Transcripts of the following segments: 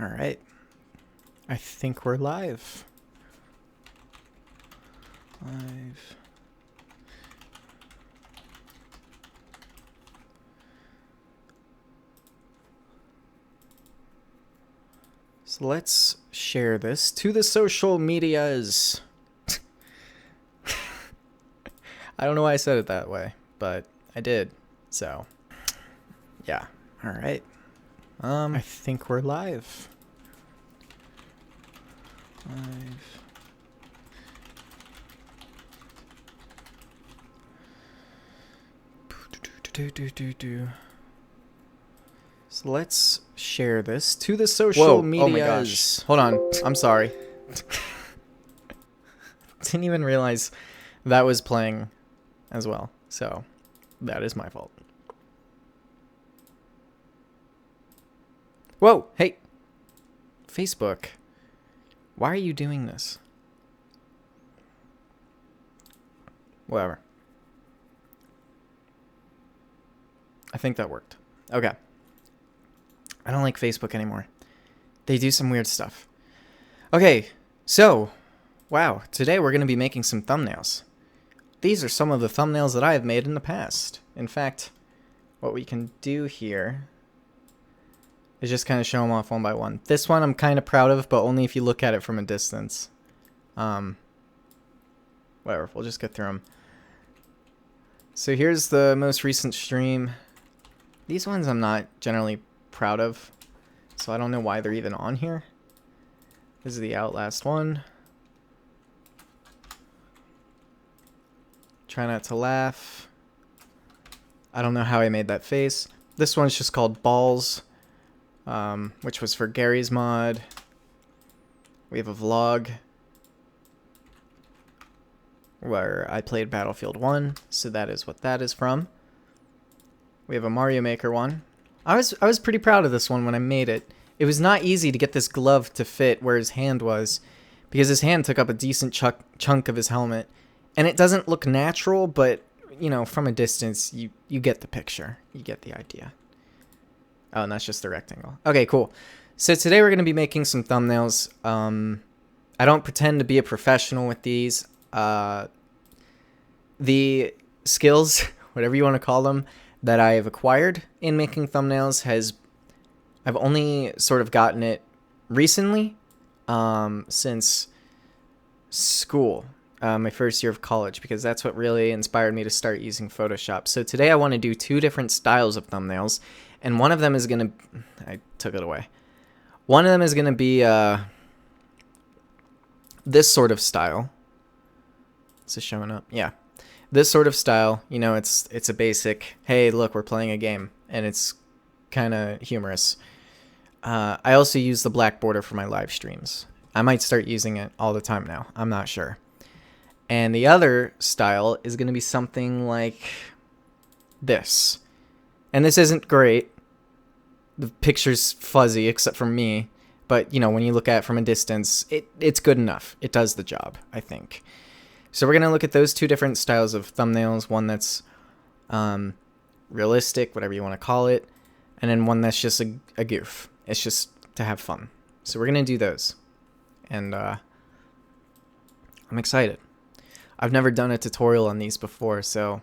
All right. I think we're live. Live. So let's share this to the social medias. I don't know why I said it that way, but I did. So, yeah. All right. I think we're live. Live. So let's share this to the social medias. Oh my gosh. Hold on. I'm sorry. Didn't even realize that was playing as well. So that is my fault. Whoa, hey. Facebook. Why are you doing this? Whatever. I think that worked. Okay. I don't like Facebook anymore. They do some weird stuff. Okay, so, wow, today we're going to be making some thumbnails. These are some of the thumbnails that I have made in the past. In fact, what we can do here is just kind of show them off one by one. This one I'm kind of proud of, but only if you look at it from a distance. Whatever, we'll just get through them. So here's the most recent stream. These ones I'm not generally proud of, so I don't know why they're even on here. This is the Outlast one. Try not to laugh. I don't know how I made that face. This one's just called Balls, which was for Gary's mod. We have a vlog where I played Battlefield 1, so that is what that is from. We have a Mario Maker one. I was pretty proud of this one when I made it. It was not easy to get this glove to fit where his hand was, because his hand took up a decent chunk of his helmet. And it doesn't look natural, but, you know, from a distance, you get the picture. You get the idea. Oh, and that's just the rectangle. Okay, cool. So today we're going to be making some thumbnails. I don't pretend to be a professional with these. The skills, whatever you want to call them, that I have acquired in making thumbnails I've only sort of gotten it recently, since school, my first year of college, because that's what really inspired me to start using Photoshop. So today I want to do two different styles of thumbnails, and one of them is going to, I took it away. One of them is going to be this sort of style. Is this showing up? Yeah. This sort of style, you know, it's a basic, hey, look, we're playing a game, and it's kind of humorous. I also use the black border for my live streams. I might start using it all the time now. I'm not sure. And the other style is going to be something like this. And this isn't great. The picture's fuzzy, except for me. But, you know, when you look at it from a distance, it's good enough. It does the job, I think. So we're going to look at those two different styles of thumbnails. One that's realistic, whatever you want to call it. And then one that's just a goof. It's just to have fun. So we're going to do those. And I'm excited. I've never done a tutorial on these before, so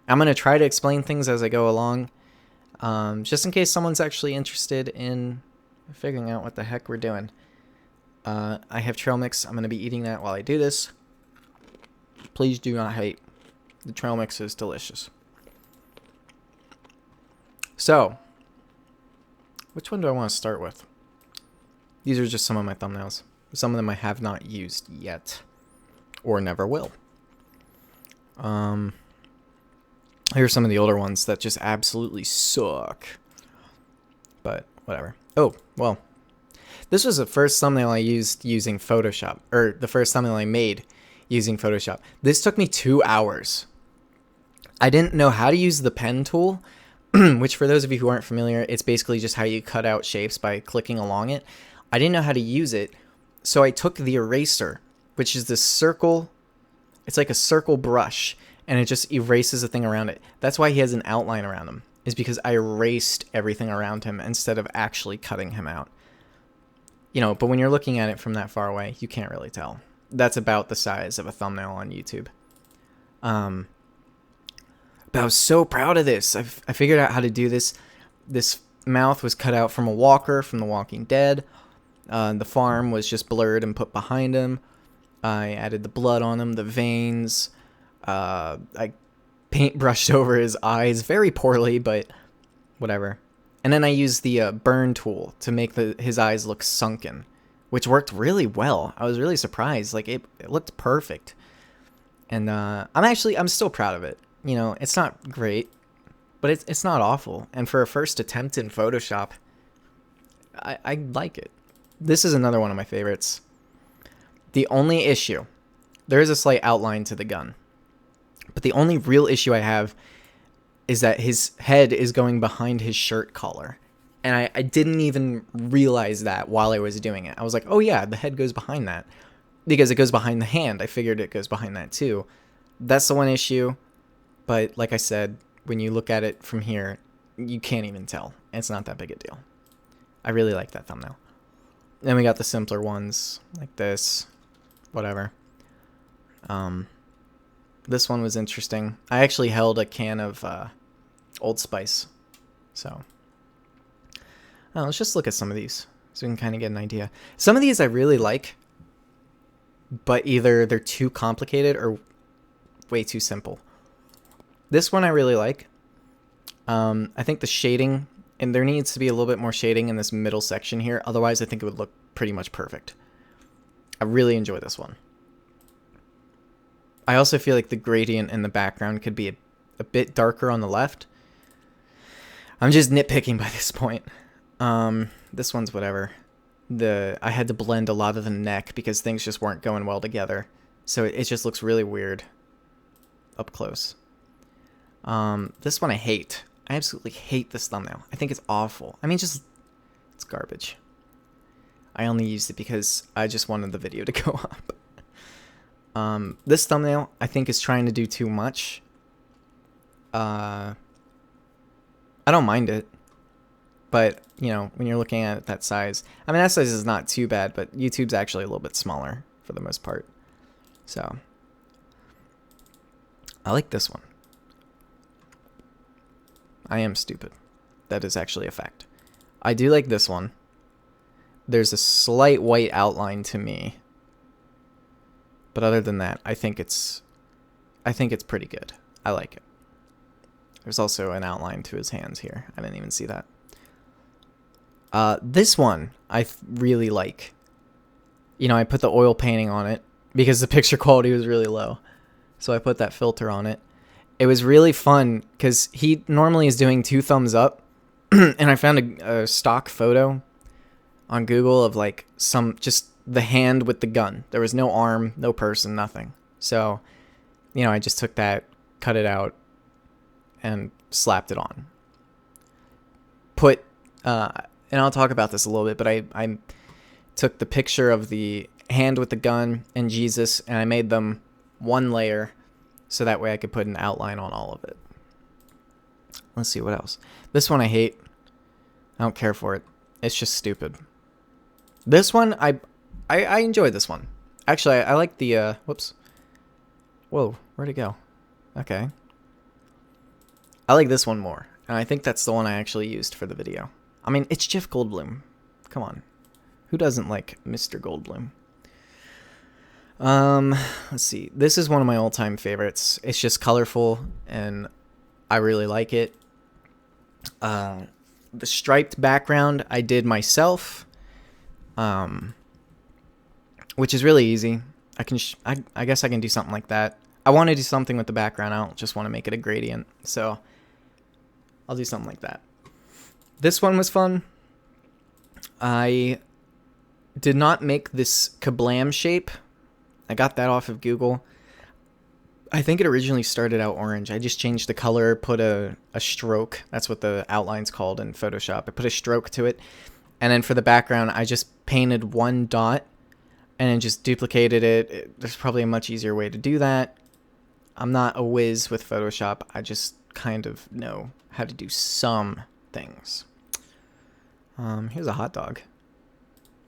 I'm going to try to explain things as I go along. Just in case someone's actually interested in figuring out what the heck we're doing. I have trail mix. I'm going to be eating that while I do this. Please do not hate. The trail mix is delicious. So, which one do I want to start with? These are just some of my thumbnails. Some of them I have not used yet, or never will. Here's some of the older ones that just absolutely suck. But whatever. Oh, well. This was the first thumbnail I used using Photoshop, or the first thumbnail I made using Photoshop. This took me 2 hours. I didn't know how to use the pen tool, which for those of you who aren't familiar, it's basically just how you cut out shapes by clicking along it. I didn't know how to use it, so I took the eraser, which is this circle. It's like a circle brush, and it just erases the thing around it. That's why he has an outline around him, is because I erased everything around him instead of actually cutting him out. you know, but when you're looking at it from that far away, you can't really tell. That's about the size of a thumbnail on YouTube. But I was so proud of this. I figured out how to do this. This mouth was cut out from a walker from The Walking Dead. The farm was just blurred and put behind him. I added the blood on him, the veins. I paintbrushed over his eyes very poorly, but whatever. And then I used the burn tool to make his eyes look sunken, which worked really well. I was really surprised. Like it looked perfect. And I'm still proud of it. You know, it's not great, but it's not awful. And for a first attempt in Photoshop, I like it. This is another one of my favorites. The only issue, there is a slight outline to the gun, but the only real issue I have is that his head is going behind his shirt collar. And I didn't even realize that while I was doing it. I was like, oh yeah, the head goes behind that. Because it goes behind the hand. I figured it goes behind that too. That's the one issue. But like I said, when you look at it from here, you can't even tell. It's not that big a deal. I really like that thumbnail. Then we got the simpler ones, like this, whatever. This one was interesting. I actually held a can of Old Spice. So, let's just look at some of these so we can kind of get an idea. Some of these I really like, but either they're too complicated or way too simple. This one I really like. I think the shading, and there needs to be a little bit more shading in this middle section here. Otherwise, I think it would look pretty much perfect. I really enjoy this one. I also feel like the gradient in the background could be a bit darker on the left. I'm just nitpicking by this point. This one's whatever. I had to blend a lot of the neck because things just weren't going well together. So it just looks really weird up close. This one I hate. I absolutely hate this thumbnail. I think it's awful. I mean, it's garbage. I only used it because I just wanted the video to go up. This thumbnail, I think, is trying to do too much. I don't mind it. But, you know, when you're looking at that size, I mean, that size is not too bad, but YouTube's actually a little bit smaller for the most part. So, I like this one. I am stupid. That is actually a fact. I do like this one. There's a slight white outline to me. But other than that, I think it's pretty good. I like it. There's also an outline to his hands here. I didn't even see that. This one I really like. You know, I put the oil painting on it because the picture quality was really low. So I put that filter on it. It was really fun because he normally is doing 2 thumbs up. And I found a stock photo on Google of like just the hand with the gun. There was no arm, no person, nothing. So, you know, I just took that, cut it out, and slapped it on. And I'll talk about this a little bit, but I took the picture of the hand with the gun and Jesus, and I made them one layer so that way I could put an outline on all of it. Let's see what else. This one I hate. I don't care for it. It's just stupid. This one, I enjoy this one. Actually, I like the, whoops. Whoa, where'd it go? Okay. I like this one more. And I think that's the one I actually used for the video. I mean, it's Jeff Goldblum. Come on. Who doesn't like Mr. Goldblum? Let's see. This is one of my all-time favorites. It's just colorful, and I really like it. The striped background I did myself, which is really easy. I guess I can do something like that. I want to do something with the background. I don't just want to make it a gradient, so I'll do something like that. This one was fun. I did not make this kablam shape. I got that off of Google. I think it originally started out orange. I just changed the color, put a stroke. That's what the outline's called in Photoshop. I put a stroke to it. And then for the background, I just painted one dot and then just duplicated it. There's probably a much easier way to do that. I'm not a whiz with Photoshop. I just kind of know how to do some things. Here's a hot dog.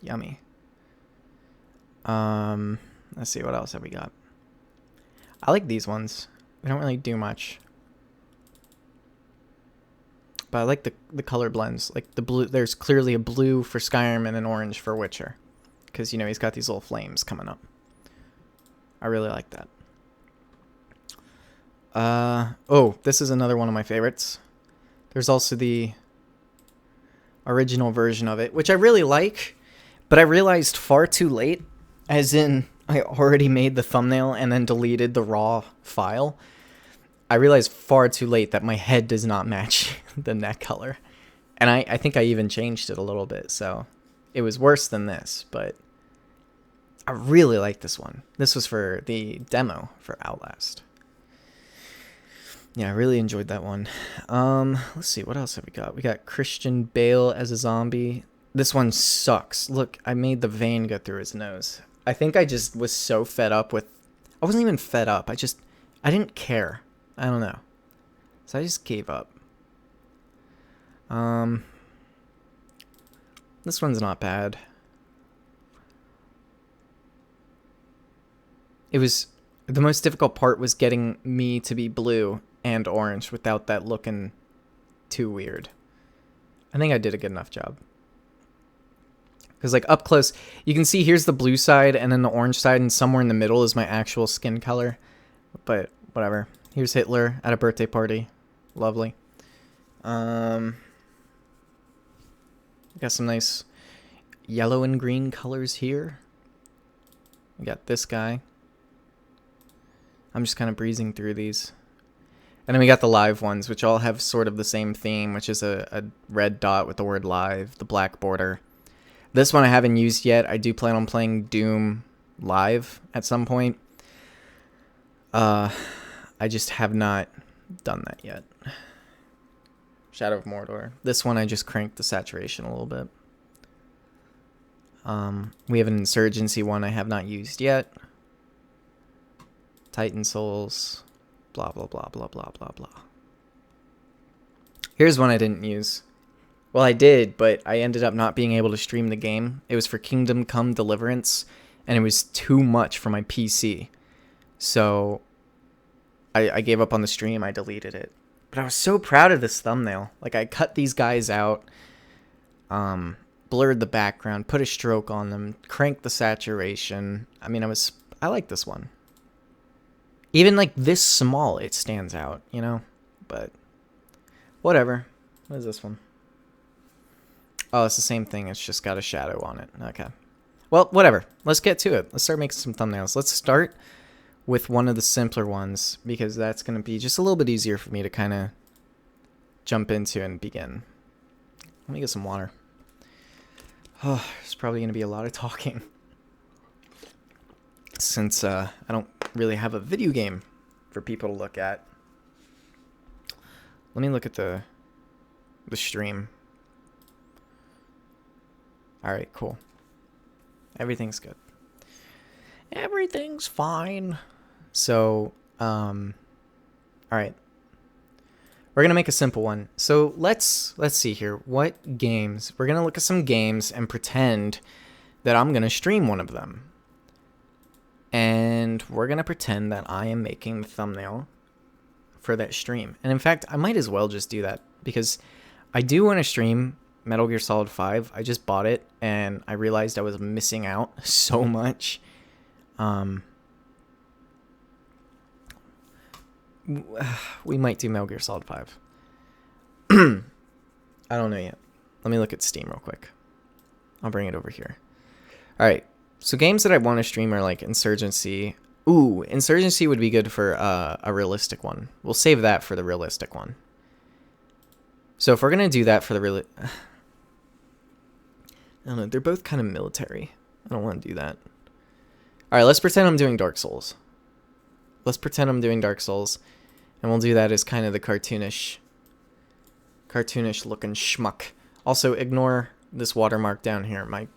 Yummy. Let's see, what else have we got? I like these ones. They don't really do much. But I like the color blends. Like the blue, there's clearly a blue for Skyrim and an orange for Witcher. Because, you know, he's got these little flames coming up. I really like that. Oh, this is another one of my favorites. There's also the original version of it, which I really like, but I realized far too late, as in I already made the thumbnail and then deleted the raw file. I realized far too late that my head does not match the neck color. And I think I even changed it a little bit, so it was worse than this, but I really like this one. This was for the demo for Outlast. Yeah, I really enjoyed that one. Let's see, what else have we got? We got Christian Bale as a zombie. This one sucks. Look, I made the vein go through his nose. I think I just was so fed up with... I wasn't even fed up. I didn't care. I don't know. So I just gave up. This one's not bad. It was... The most difficult part was getting me to be blue and orange without that looking too weird. I think I did a good enough job. Because, like, up close, you can see here's the blue side and then the orange side, and somewhere in the middle is my actual skin color. But, whatever. Here's Hitler at a birthday party. Lovely. Got some nice yellow and green colors here. We got this guy. I'm just kind of breezing through these. And then we got the live ones, which all have sort of the same theme, which is a red dot with the word live, the black border. This one I haven't used yet. I do plan on playing Doom live at some point. I just have not done that yet. Shadow of Mordor. This one I just cranked the saturation a little bit. We have an Insurgency one I have not used yet. Titan Souls. Blah, blah, blah, blah, blah, blah, blah. Here's one I didn't use. Well, I did, but I ended up not being able to stream the game. It was for Kingdom Come Deliverance, and it was too much for my PC. So I gave up on the stream. I deleted it. But I was so proud of this thumbnail. Like, I cut these guys out, blurred the background, put a stroke on them, cranked the saturation. I mean, I like this one. Even, like, this small, it stands out, you know? But whatever. What is this one? Oh, it's the same thing. It's just got a shadow on it. Okay. Well, whatever. Let's get to it. Let's start making some thumbnails. Let's start with one of the simpler ones, because that's going to be just a little bit easier for me to kind of jump into and begin. Let me get some water. Oh, there's probably going to be a lot of talking, since I don't really have a video game for people to look at. Let me look at the stream. Alright, cool. Everything's good. Everything's fine. So, alright. We're going to make a simple one. So, let's see here. What games? We're going to look at some games and pretend that I'm going to stream one of them. And we're going to pretend that I am making the thumbnail for that stream. And in fact, I might as well just do that, because I do want to stream Metal Gear Solid 5. I just bought it, and I realized I was missing out so much. We might do Metal Gear Solid 5. I don't know yet. Let me look at Steam real quick. I'll bring it over here. Alright, so games that I want to stream are like Insurgency. Ooh, Insurgency would be good for a realistic one. We'll save that for the realistic one. So if we're going to do that for the I don't know, they're both kind of military. I don't want to do that. Alright, let's pretend I'm doing Dark Souls. Let's pretend I'm doing Dark Souls. And we'll do that as kind of the cartoonish looking schmuck. Also, ignore this watermark down here. My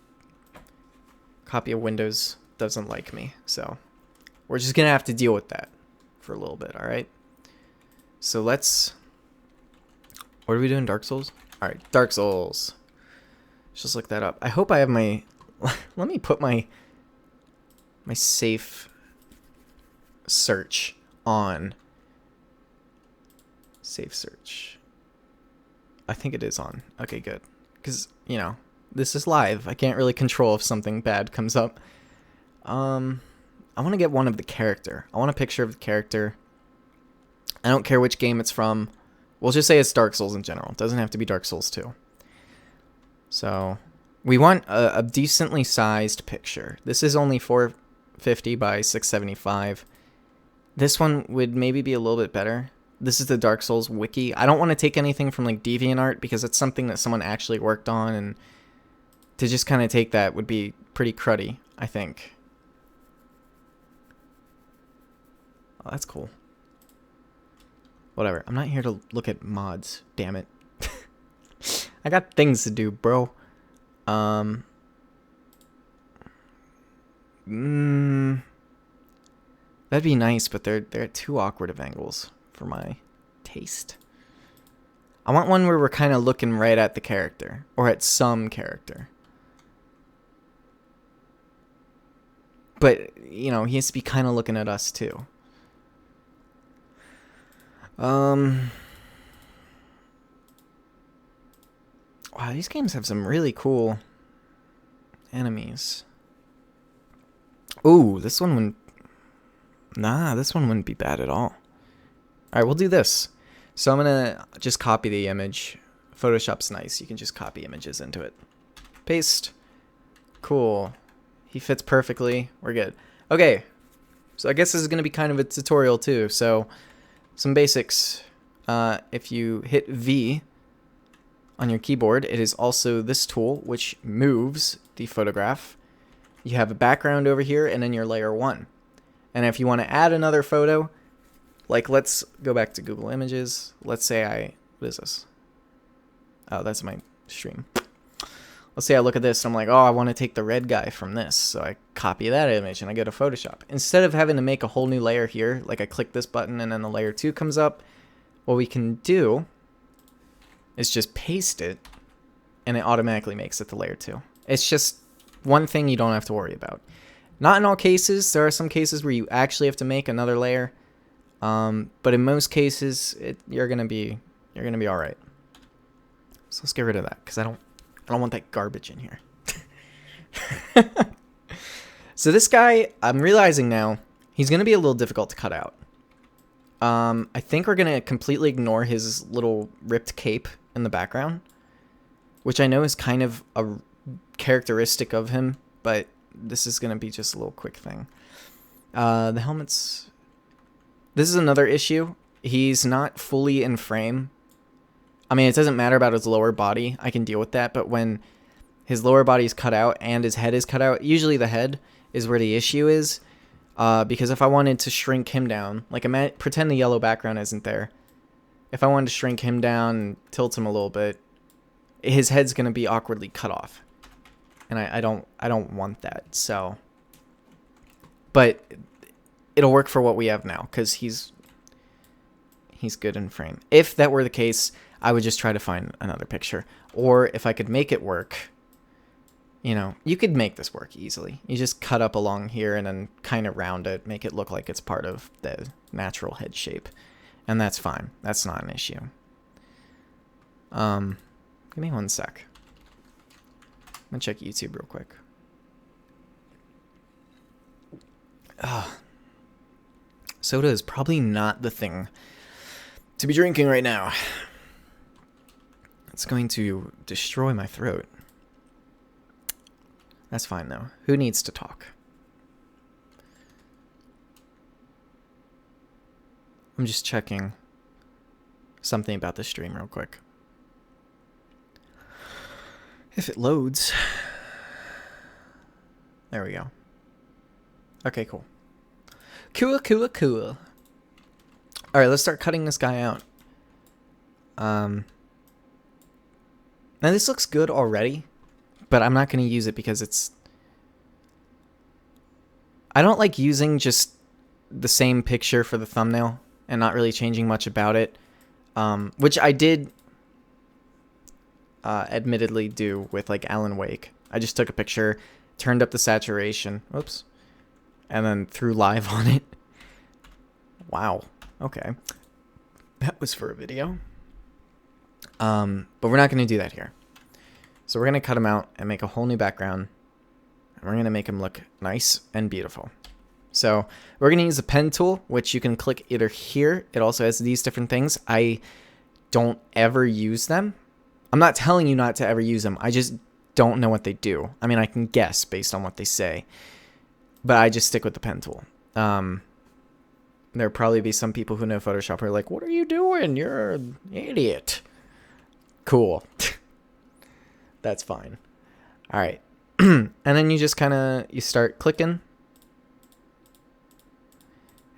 copy of Windows doesn't like me. So we're just going to have to deal with that for a little bit, alright? So let's... What are we doing, Dark Souls? Alright, Dark Souls. Let's just look that up. I hope I have my... Let me put my my safe search on. Safe search. I think it is on. Okay, good. Because, you know, this is live. I can't really control if something bad comes up. I want to get one of the character. I want a picture of the character. I don't care which game it's from. We'll just say it's Dark Souls in general. It doesn't have to be Dark Souls 2. So, we want a decently sized picture. This is only 450 by 675. This one would maybe be a little bit better. This is the Dark Souls wiki. I don't want to take anything from like DeviantArt because it's something that someone actually worked on, and to just kind of take that would be pretty cruddy, I think. Oh, that's cool. Whatever. I'm not here to look at mods. Damn it. I got things to do, bro. That'd be nice, but they're too awkward of angles for my taste. I want one where we're kind of looking right at the character, or at some character. But, you know, he has to be kind of looking at us too. Wow, these games have some really cool enemies. Ooh, this one wouldn't... Nah, this one wouldn't be bad at all. Alright, we'll do this. So I'm going to just copy the image. Photoshop's nice. You can just copy images into it. Paste. Cool. He fits perfectly. We're good. Okay. So I guess this is going to be kind of a tutorial too. So some basics. If you hit V on your keyboard, it is also this tool which moves the photograph. You have a background over here and then your layer 1. And if you want to add another photo, like let's go back to Google Images. Let's say what is this? Oh, that's my stream. Let's say I look at this and I'm like, oh, I want to take the red guy from this. So I copy that image and I go to Photoshop. Instead of having to make a whole new layer here, like I click this button and then the layer 2 comes up, what we can do is just paste it and it automatically makes it to layer 2. It's just one thing you don't have to worry about. Not in all cases. There are some cases where you actually have to make another layer. But in most cases, you're gonna be all right. So let's get rid of that because I don't want that garbage in here. So this guy, I'm realizing now, he's gonna be a little difficult to cut out. I think we're gonna completely ignore his little ripped cape in the background, which I know is kind of a characteristic of him, but this is gonna be just a little quick thing. The helmet's... This is another issue. He's not fully in frame. I mean, it doesn't matter about his lower body. I can deal with that. But when his lower body is cut out and his head is cut out, usually the head is where the issue is. Because if I wanted to shrink him down, like pretend the yellow background isn't there. If I wanted to shrink him down and tilt him a little bit, his head's going to be awkwardly cut off. And I don't want that. So, but it'll work for what we have now because he's good in frame. If that were the case, I would just try to find another picture. Or if I could make it work, you know, you could make this work easily. You just cut up along here and then kind of round it, make it look like it's part of the natural head shape. And that's fine. That's not an issue. Give me one sec. I'm gonna check YouTube real quick. Soda is probably not the thing to be drinking right now. It's going to destroy my throat. That's fine, though. Who needs to talk? I'm just checking something about the stream real quick. If it loads. There we go. Okay, cool. Cool. Alright, let's start cutting this guy out. Now this looks good already, but I'm not going to use it because it's... I don't like using just the same picture for the thumbnail and not really changing much about it, which I did admittedly do with like Alan Wake. I just took a picture, turned up the saturation. Oops. and then threw live on it. Wow. Okay. That was for a video. But we're not going to do that here. So we're going to cut him out and make a whole new background. And we're going to make him look nice and beautiful. So we're going to use a pen tool, which you can click either here. It also has these different things. I don't ever use them. I'm not telling you not to ever use them. I just don't know what they do. I mean, I can guess based on what they say. But I just stick with the pen tool. There'll probably be some people who know Photoshop who are like, what are you doing? You're an idiot. Cool. That's fine. All right. And then you just you start clicking.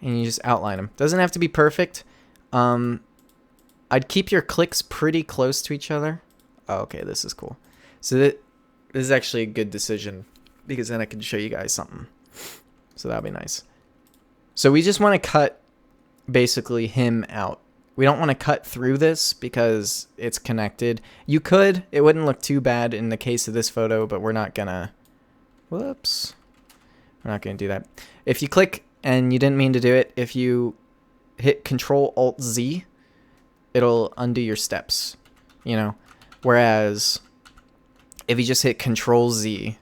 And you just outline them. Doesn't have to be perfect. I'd keep your clicks pretty close to each other. Oh, okay, this is cool. So this is actually a good decision because then I can show you guys something. So that'll be nice. So we just want to cut basically him out. We don't want to cut through this because it's connected. You could. It wouldn't look too bad in the case of this photo, but we're not going to... Whoops. We're not going to do that. If you click and you didn't mean to do it, if you hit Control-Alt-Z, it'll undo your steps, you know? Whereas if you just hit Control-Z,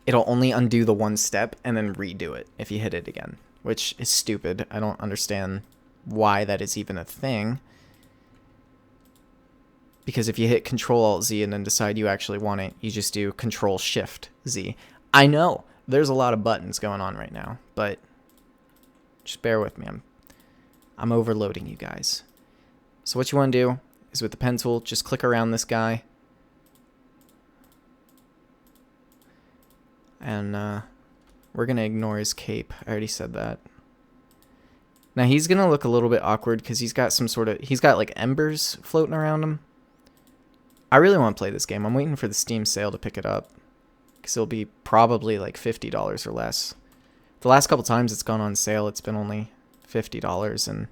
it'll only undo the one step and then redo it if you hit it again, which is stupid. I don't understand why that is even a thing. Because if you hit Control-Alt-Z and then decide you actually want it, you just do Control-Shift-Z. I know there's a lot of buttons going on right now, but just bear with me. I'm overloading you guys. So what you want to do is with the pen tool, just click around this guy. And we're going to ignore his cape. I already said that. Now he's going to look a little bit awkward because he's got he's got like embers floating around him. I really want to play this game. I'm waiting for the Steam sale to pick it up because it'll be probably like $50 or less. The last couple times it's gone on sale, it's been only $50. And,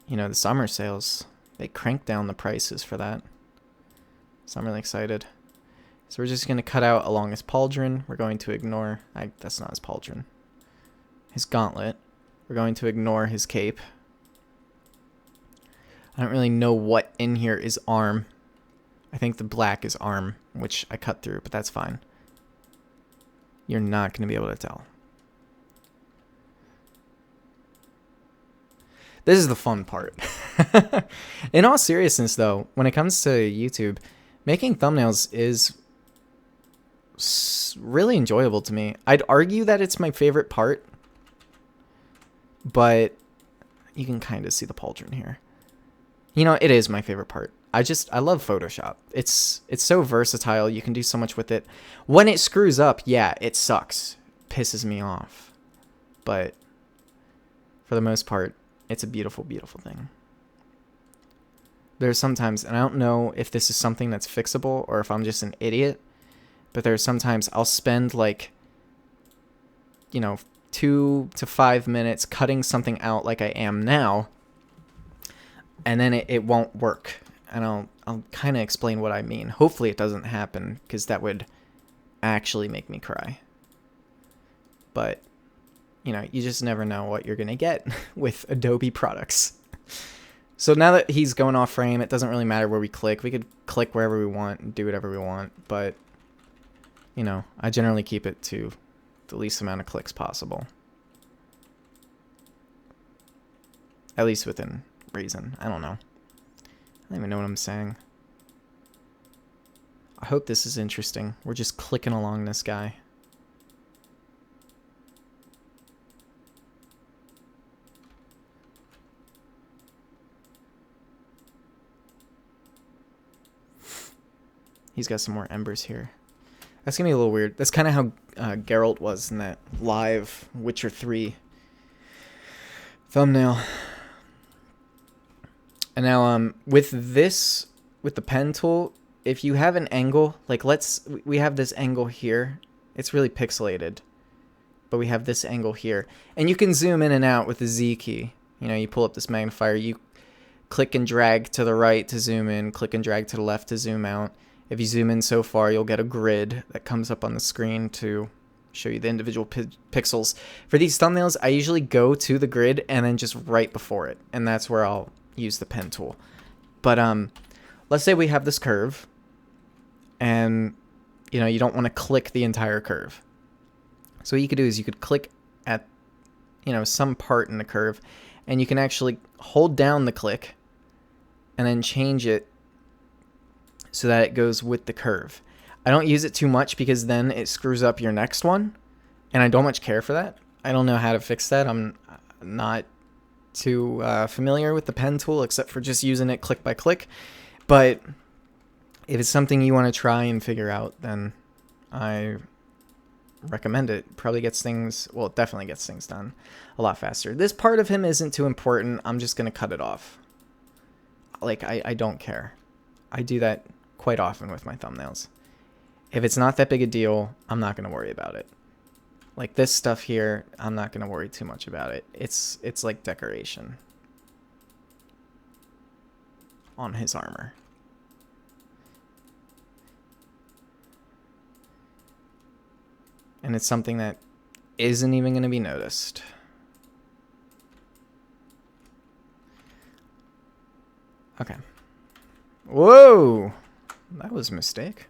you know, the summer sales, they cranked down the prices for that. So I'm really excited. So we're just going to cut out along his pauldron. We're going to ignore... that's not his pauldron. His gauntlet. We're going to ignore his cape. I don't really know what in here is arm. I think the black is arm, which I cut through, but that's fine. You're not going to be able to tell. This is the fun part. In all seriousness, though, when it comes to YouTube, making thumbnails is really enjoyable to me. I'd argue that it's my favorite part, but you can kind of see the pauldron here. You know, it is my favorite part. I love Photoshop. It's so versatile. You can do so much with it. When it screws up, yeah, it sucks. Pisses me off. But for the most part, it's a beautiful, beautiful thing. There's sometimes, and I don't know if this is something that's fixable or if I'm just an idiot, but there's sometimes I'll spend like, you know, 2 to 5 minutes cutting something out like I am now, and then it won't work. And I'll kind of explain what I mean. Hopefully it doesn't happen, because that would actually make me cry. But, you know, you just never know what you're going to get with Adobe products. So now that he's going off frame, it doesn't really matter where we click. We could click wherever we want and do whatever we want. But, you know, I generally keep it to the least amount of clicks possible. At least within reason. I don't know. I don't even know what I'm saying. I hope this is interesting. We're just clicking along this guy. He's got some more embers here. That's going to be a little weird. That's kind of how Geralt was in that live Witcher 3 thumbnail. And now with the pen tool, if you have an angle, like we have this angle here. It's really pixelated. But we have this angle here. And you can zoom in and out with the Z key. You know, you pull up this magnifier, you click and drag to the right to zoom in, click and drag to the left to zoom out. If you zoom in so far, you'll get a grid that comes up on the screen to show you the individual pixels. For these thumbnails, I usually go to the grid and then just right before it, and that's where I'll use the pen tool. But let's say we have this curve, and you don't want to click the entire curve. So what you could do is you could click at some part in the curve, and you can actually hold down the click and then change it so that it goes with the curve. I don't use it too much because then it screws up your next one, and I don't much care for that. I don't know how to fix that. I'm not too familiar with the pen tool except for just using it click by click. But if it's something you want to try and figure out, then I recommend it. Probably gets things, well, it definitely gets things done a lot faster. This part of him isn't too important. I'm just going to cut it off. Like, I don't care. I do that quite often with my thumbnails. If it's not that big a deal, I'm not going to worry about it. Like this stuff here, I'm not going to worry too much about it. It's like decoration on his armor. And it's something that isn't even going to be noticed. Okay. Whoa! That was a mistake.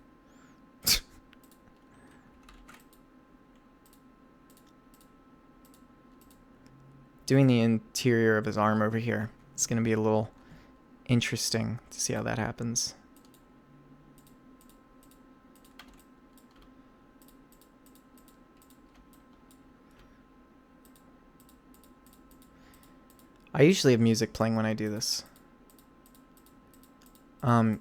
Doing the interior of his arm over here. It's going to be a little interesting to see how that happens. I usually have music playing when I do this.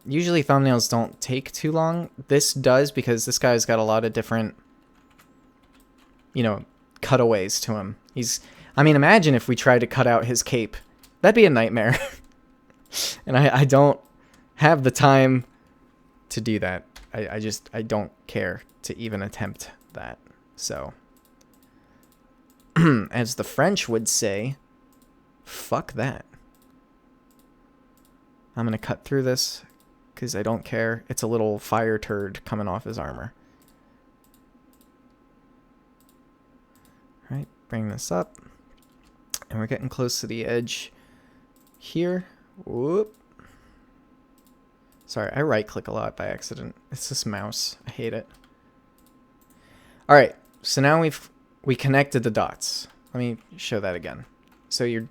Usually thumbnails don't take too long. This does because this guy's got a lot of different, cutaways to him. Imagine if we tried to cut out his cape. That'd be a nightmare. And I don't have the time to do that. I don't care to even attempt that. So, as the French would say, fuck that. I'm going to cut through this because I don't care. It's a little fire turd coming off his armor. All right, bring this up. And we're getting close to the edge here. Whoop. Sorry, I right-click a lot by accident. It's this mouse. I hate it. All right, so now we connected the dots. Let me show that again. So your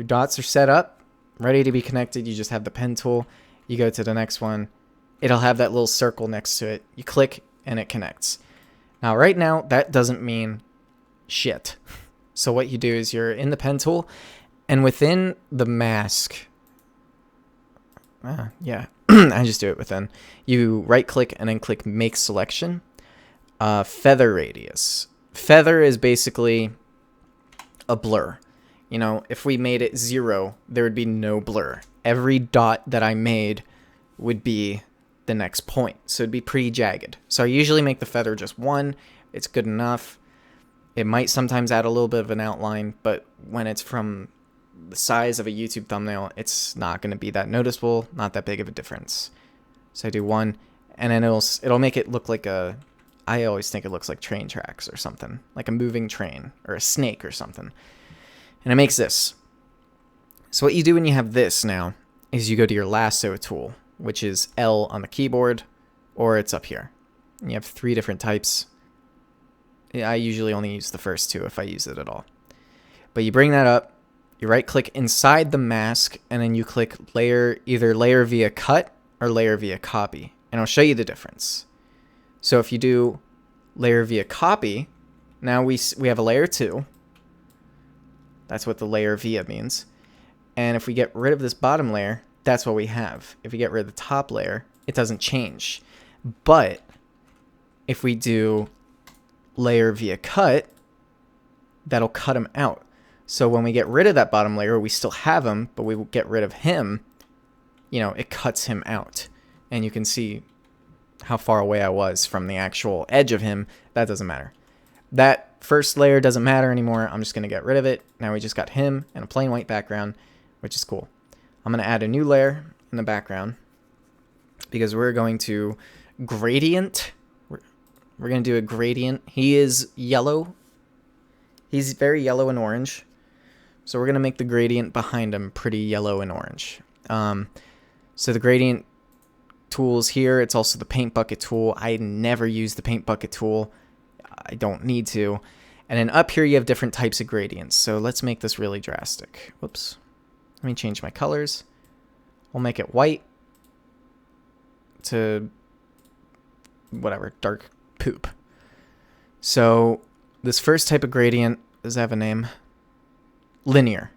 dots are set up, ready to be connected. You just have the pen tool. You go to the next one. It'll have that little circle next to it. You click, and it connects. Now, right now, that doesn't mean shit. So what you do is you're in the pen tool, and within the mask, I just do it within. You right-click and then click Make Selection. Feather radius. Feather is basically a blur. If we made it 0, there would be no blur. Every dot that I made would be the next point. So it'd be pretty jagged. So I usually make the feather just 1. It's good enough. It might sometimes add a little bit of an outline, but when it's from the size of a YouTube thumbnail, it's not going to be that noticeable, not that big of a difference. So I do 1, and then it'll make it look like I always think it looks like train tracks or something, like a moving train or a snake or something. And it makes this. So what you do when you have this now is you go to your lasso tool, which is L on the keyboard, or it's up here. And you have 3 different types. I usually only use the first 2 if I use it at all. But you bring that up, you right-click inside the mask, and then you click either layer via cut or layer via copy. And I'll show you the difference. So if you do layer via copy, now we have a layer 2. That's what the layer via means. And if we get rid of this bottom layer, that's what we have. If we get rid of the top layer, it doesn't change. But if we do layer via cut, that'll cut him out. So when we get rid of that bottom layer, we still have him, but we will get rid of him, it cuts him out. And you can see how far away I was from the actual edge of him. That doesn't matter. That first layer doesn't matter anymore. I'm just going to get rid of it. Now we just got him and a plain white background, which is cool. I'm going to add a new layer in the background because we're going to gradient. We're going to do a gradient. He is yellow. He's very yellow and orange. So we're going to make the gradient behind him pretty yellow and orange. So the gradient tools here, it's also the paint bucket tool. I never use the paint bucket tool. I don't need to. And then up here you have different types of gradients. So let's make this really drastic. Whoops. Let me change my colors. We'll make it white to whatever, dark poop. So this first type of gradient, does it have a name? Linear.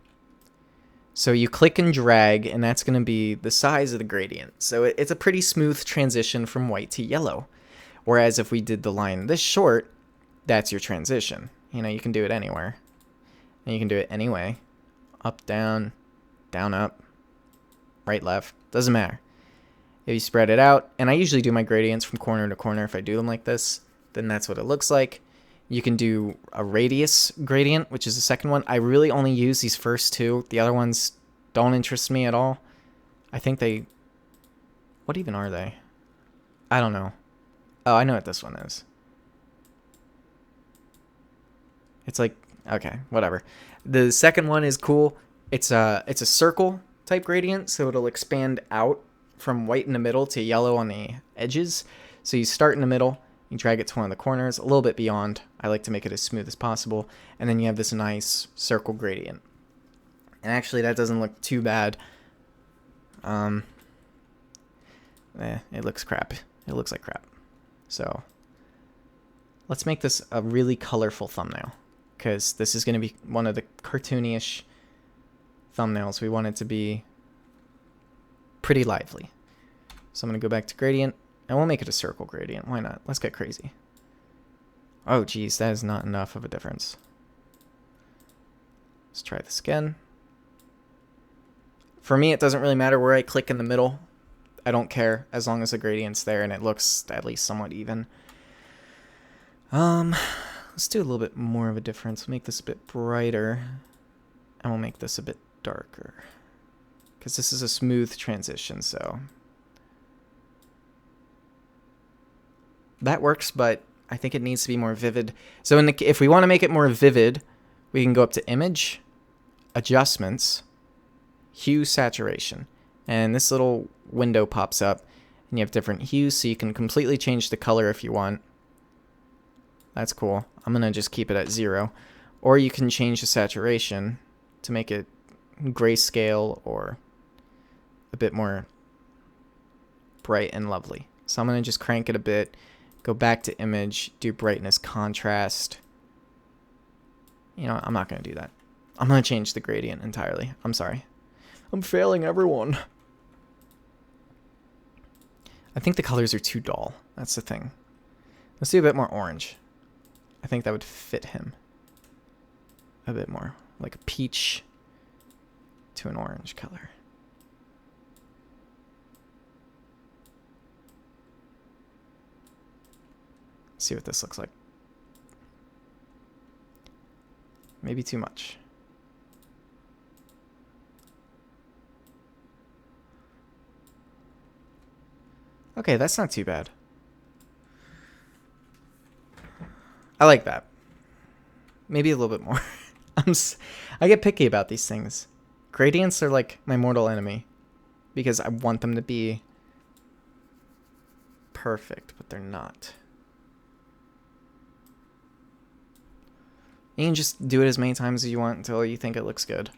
So you click and drag, and that's going to be the size of the gradient. So it's a pretty smooth transition from white to yellow. Whereas if we did the line this short, that's your transition. You know, you can do it anywhere. And you can do it anyway. Up, down, up, right, left. Doesn't matter. If you spread it out, and I usually do my gradients from corner to corner if I do them like this, then that's what it looks like. You can do a radius gradient, which is the second one. I really only use these first two. The other ones don't interest me at all. I think they... What even are they? I don't know. Oh, I know what this one is. It's like... Okay, whatever. The second one is cool. It's a circle type gradient, so it'll expand out from white in the middle to yellow on the edges. So you start in the middle. You drag it to one of the corners, a little bit beyond. I like to make it as smooth as possible. And then you have this nice circle gradient. And actually, that doesn't look too bad. It looks crap. It looks like crap. So, let's make this a really colorful thumbnail. Because this is going to be one of the cartoonish thumbnails. We want it to be pretty lively. So I'm going to go back to gradient. And we'll make it a circle gradient. Why not? Let's get crazy. Oh, geez. That is not enough of a difference. Let's try this again. For me, it doesn't really matter where I click in the middle. I don't care as long as the gradient's there and it looks at least somewhat even. Let's do a little bit more of a difference. Make this a bit brighter. And we'll make this a bit darker. Because this is a smooth transition, so... That works, but I think it needs to be more vivid. So if we want to make it more vivid, we can go up to Image, Adjustments, Hue, Saturation. And this little window pops up, and you have different hues, so you can completely change the color if you want. That's cool. I'm going to just keep it at 0. Or you can change the saturation to make it grayscale or a bit more bright and lovely. So I'm going to just crank it a bit. Go back to image, do brightness, contrast. You know, I'm not going to do that. I'm going to change the gradient entirely. I'm sorry. I'm failing everyone. I think the colors are too dull. That's the thing. Let's do a bit more orange. I think that would fit him a bit more. Like a peach to an orange color. See what this looks like. Maybe too much. Okay, that's not too bad. I like that. Maybe a little bit more. I get picky about these things. Gradients are like my mortal enemy because I want them to be perfect, but they're not. You can just do it as many times as you want until you think it looks good.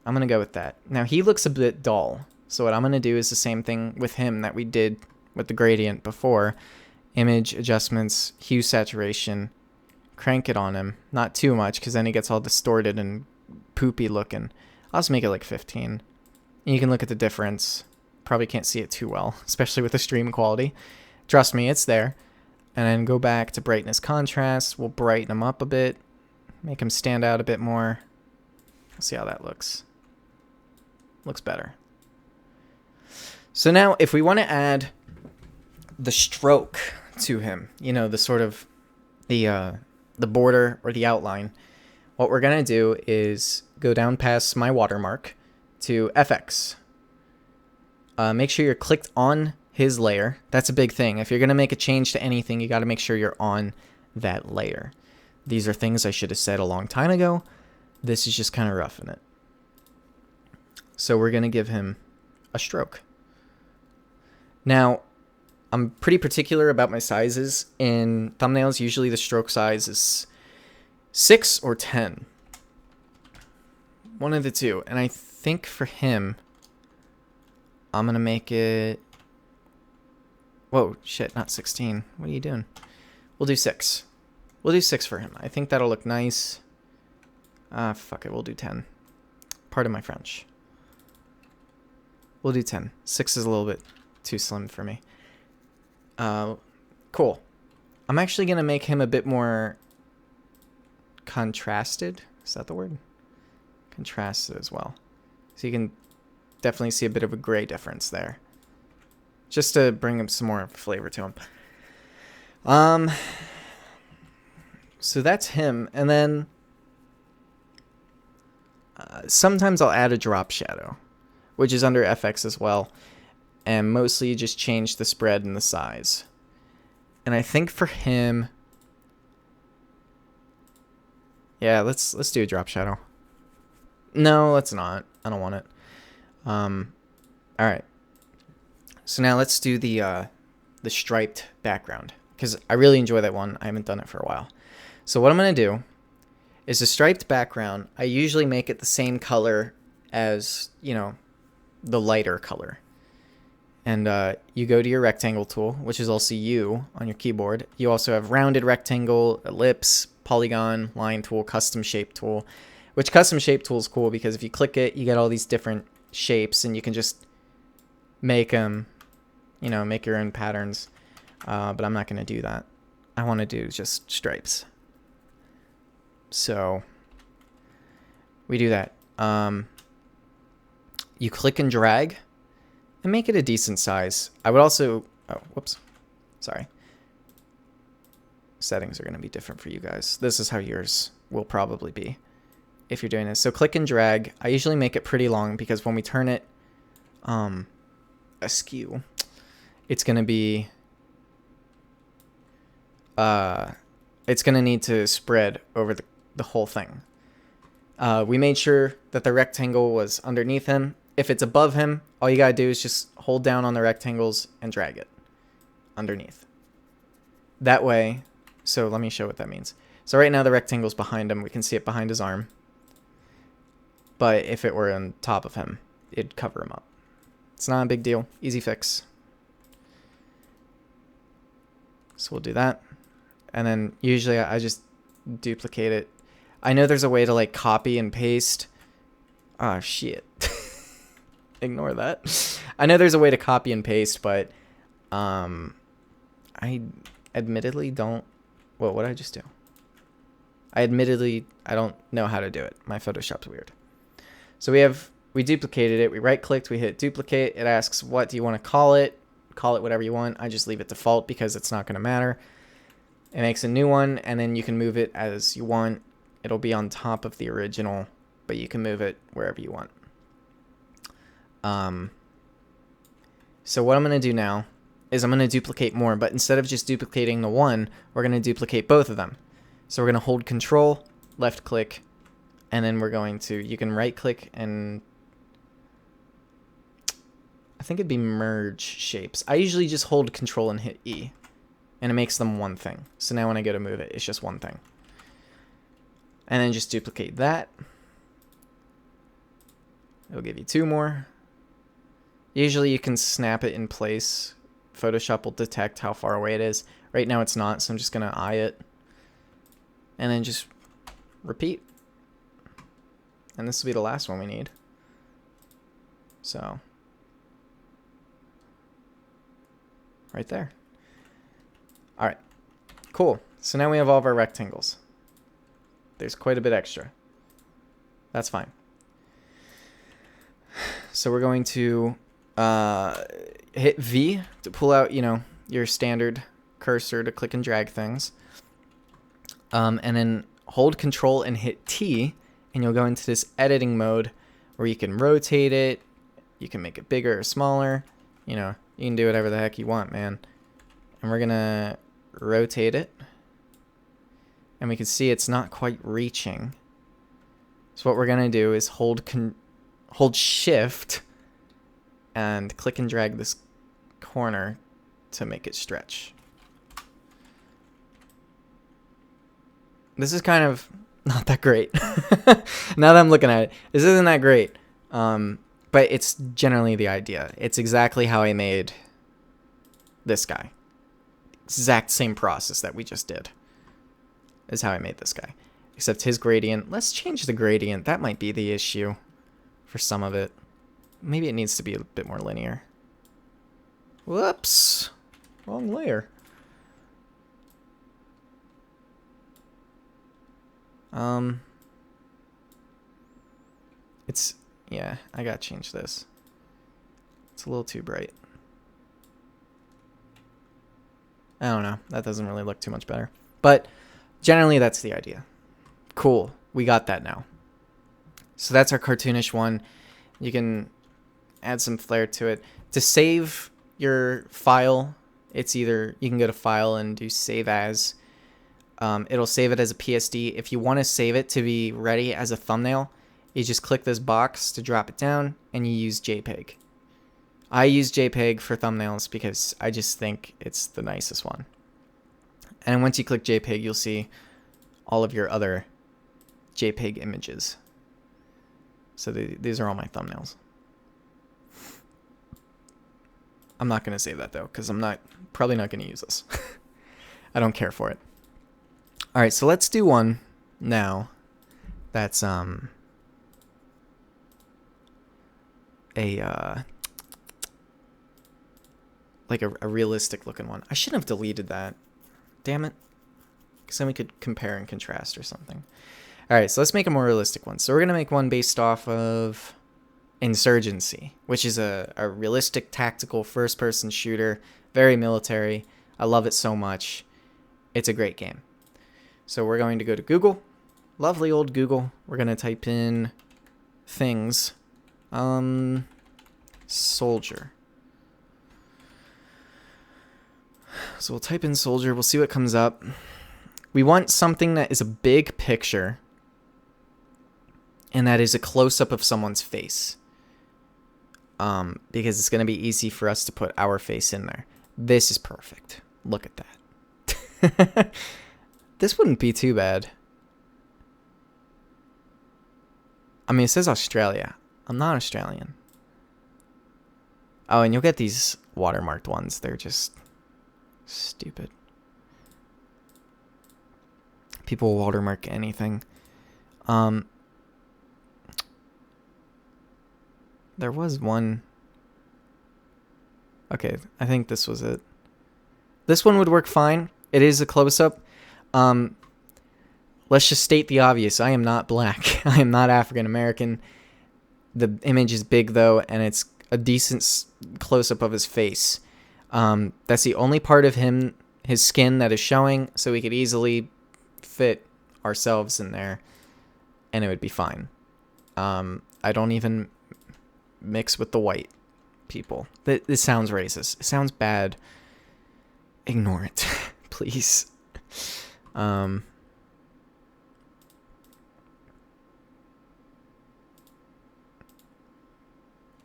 I'm going to go with that. Now, he looks a bit dull. So what I'm going to do is the same thing with him that we did with the gradient before. Image, adjustments, hue, saturation. Crank it on him. Not too much, because then he gets all distorted and poopy looking. I'll just make it like 15. And you can look at the difference. Probably can't see it too well, especially with the stream quality. Trust me, it's there. And then go back to brightness, contrast. We'll brighten him up a bit. Make him stand out a bit more. Let's see how that looks. Looks better. So now, if we want to add the stroke to him, you know, the sort of the border or the outline, what we're going to do is go down past my watermark to FX. Make sure you're clicked on his layer. That's a big thing. If you're going to make a change to anything, you got to make sure you're on that layer. These are things I should have said a long time ago. This is just kind of roughing it. So we're going to give him a stroke. Now, I'm pretty particular about my sizes. In thumbnails, usually the stroke size is 6 or 10. One of the two. And I think for him, I'm going to make it... Whoa, shit, not 16. What are you doing? We'll do 6. We'll do 6 for him. I think that'll look nice. Fuck it, we'll do 10. Pardon my French. We'll do 10. 6 is a little bit too slim for me. Cool. I'm actually going to make him a bit more contrasted. Is that the word? Contrasted as well. So you can definitely see a bit of a gray difference there. Just to bring him some more flavor to him. So that's him. And then sometimes I'll add a drop shadow, which is under FX as well. And mostly you just change the spread and the size. And I think for him... Yeah, let's do a drop shadow. No, let's not. I don't want it. Alright. So now let's do the striped background. Because I really enjoy that one. I haven't done it for a while. So what I'm going to do is the striped background. I usually make it the same color as, you know, the lighter color. And you go to your rectangle tool, which is also U on your keyboard. You also have rounded rectangle, ellipse, polygon, line tool, custom shape tool. Which custom shape tool is cool because if you click it, you get all these different shapes and you can just make them, you know, make your own patterns. But I'm not going to do that. I want to do just stripes. So we do that. You click and drag and make it a decent size. I would also... Oh, whoops. Sorry. Settings are going to be different for you guys. This is how yours will probably be if you're doing this. So click and drag. I usually make it pretty long because when we turn it askew, it's going to be... it's going to need to spread over the whole thing. We made sure that the rectangle was underneath him. If it's above him, all you gotta do is just hold down on the rectangles and drag it underneath. That way, so let me show what that means. So right now the rectangle's behind him. We can see it behind his arm. But if it were on top of him, it'd cover him up. It's not a big deal. Easy fix. So we'll do that. And then usually I just duplicate it. I know there's a way to like copy and paste. Oh, shit. Ignore that. I know there's a way to copy and paste, but I admittedly don't... Well, what did I just do? I don't know how to do it. My Photoshop's weird. So we duplicated it. We right-clicked. We hit duplicate. It asks, what do you want to call it? Call it whatever you want. I just leave it default because it's not going to matter. It makes a new one, and then you can move it as you want. It'll be on top of the original, but you can move it wherever you want. So what I'm going to do now is I'm going to duplicate more, but instead of just duplicating the one, we're going to duplicate both of them. So we're going to hold Control, left click, and then we're going to, you can right click and I think it'd be merge shapes. I usually just hold Control and hit E, and it makes them one thing. So now when I go to move it, it's just one thing. And then just duplicate that. It'll give you two more. Usually you can snap it in place. Photoshop will detect how far away it is. Right now it's not, so I'm just going to eye it. And then just repeat. And this will be the last one we need. So, right there. Alright, cool. So now we have all of our rectangles. There's quite a bit extra. That's fine. So we're going to hit V to pull out, you know, your standard cursor to click and drag things. And then hold Control and hit T, and you'll go into this editing mode where you can rotate it, you can make it bigger or smaller, you know, you can do whatever the heck you want, man. And we're gonna rotate it. And we can see it's not quite reaching. So what we're gonna do is hold shift and click and drag this corner to make it stretch. This is kind of not that great. Now that I'm looking at it, this isn't that great. But it's generally the idea. It's exactly how I made this guy. Exact same process that we just did is how I made this guy. Except his gradient. Let's change the gradient. That might be the issue for some of it. Maybe it needs to be a bit more linear. Whoops. Wrong layer. Yeah, I gotta change this. It's a little too bright. I don't know. That doesn't really look too much better. But generally, that's the idea. Cool. We got that now. So that's our cartoonish one. You can add some flair to it. To save your file, it's either you can go to File and do Save As. It'll save it as a PSD. If you want to save it to be ready as a thumbnail, you just click this box to drop it down, and you use JPEG. I use JPEG for thumbnails because I just think it's the nicest one. And once you click JPEG, you'll see all of your other JPEG images. So these are all my thumbnails. I'm not going to save that, though, because I'm probably not going to use this. I don't care for it. All right, so let's do one now that's like a realistic looking one. I shouldn't have deleted that. Damn it. Because then we could compare and contrast or something. All right, so let's make a more realistic one. So we're going to make one based off of Insurgency, which is a realistic tactical first-person shooter, very military. I love it so much. It's a great game. So we're going to go to Google. Lovely old Google. We're going to type in things. Soldier. So we'll type in soldier. We'll see what comes up. We want something that is a big picture, and that is a close-up of someone's face. Because it's going to be easy for us to put our face in there. This is perfect. Look at that. This wouldn't be too bad. I mean, it says Australia. I'm not Australian. Oh, and you'll get these watermarked ones. They're just stupid. People watermark anything. There was one. Okay, I think this was it. This one would work fine. It is a close-up. Let's just state the obvious. I am not black. I am not African American. The image is big, though, and it's a decent close-up of his face. That's the only part of his skin that is showing, so we could easily fit ourselves in there, and it would be fine. I don't even mix with the white people. This sounds racist. It sounds bad. Ignore it, please.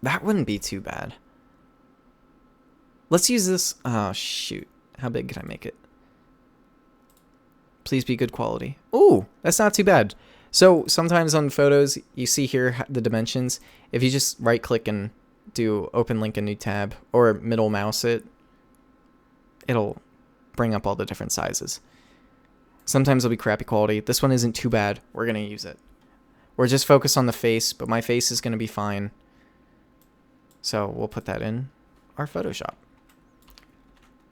That wouldn't be too bad. Let's use this. Oh, shoot. How big can I make it? Please be good quality. Ooh, that's not too bad. So sometimes on photos, you see here the dimensions. If you just right click and do open link a new tab or middle mouse it, it'll bring up all the different sizes. Sometimes it'll be crappy quality. This one isn't too bad. We're going to use it. We're just focused on the face, but my face is going to be fine. So we'll put that in our Photoshop.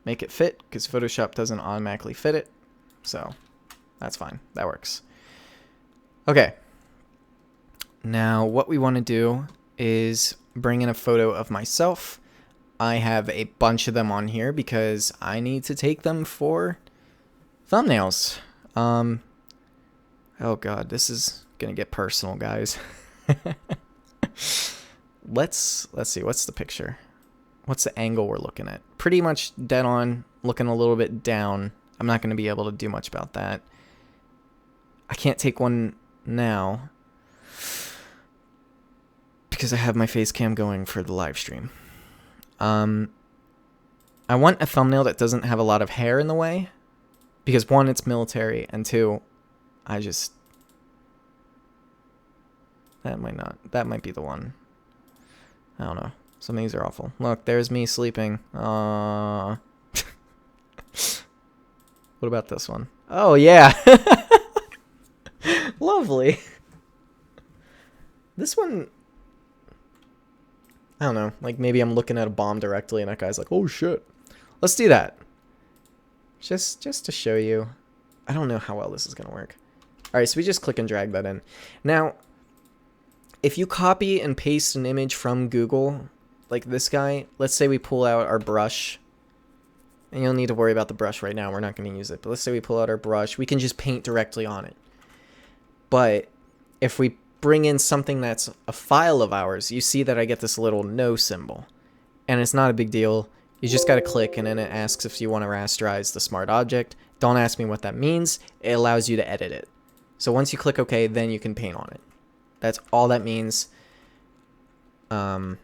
Make it fit, because Photoshop doesn't automatically fit it. So that's fine. That works. Okay. Now what we want to do is bring in a photo of myself. I have a bunch of them on here because I need to take them for thumbnails. Oh god, this is gonna get personal, guys. Let's see, what's the picture? what's the angle we're looking at? Pretty much dead on, looking a little bit down. I'm not going to be able to do much about that. I can't take one now because I have my face cam going for the live stream. I want a thumbnail that doesn't have a lot of hair in the way because one, it's military, and two, that might be the one. I don't know. Some of these are awful. Look, there's me sleeping. What about this one? Oh, yeah. Lovely. This one, I don't know. Like, maybe I'm looking at a bomb directly, and that guy's like, oh, shit. Let's do that. Just to show you. I don't know how well this is going to work. All right, so we just click and drag that in. Now, if you copy and paste an image from Google, like this guy, let's say we pull out our brush. And you don't need to worry about the brush right now. We're not going to use it. But let's say we pull out our brush. We can just paint directly on it. But if we bring in something that's a file of ours, you see that I get this little no symbol. And it's not a big deal. You just got to click, and then it asks if you want to rasterize the smart object. Don't ask me what that means. It allows you to edit it. So once you click OK, then you can paint on it. That's all that means. So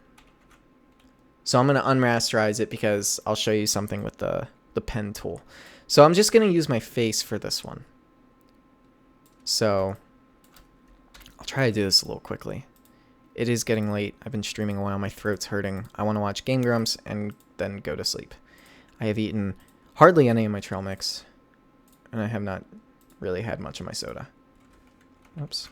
I'm going to unrasterize it because I'll show you something with the pen tool. So I'm just going to use my face for this one. So I'll try to do this a little quickly. It is getting late. I've been streaming a while. My throat's hurting. I want to watch Game Grumps and then go to sleep. I have eaten hardly any of my trail mix, and I have not really had much of my soda. Oops.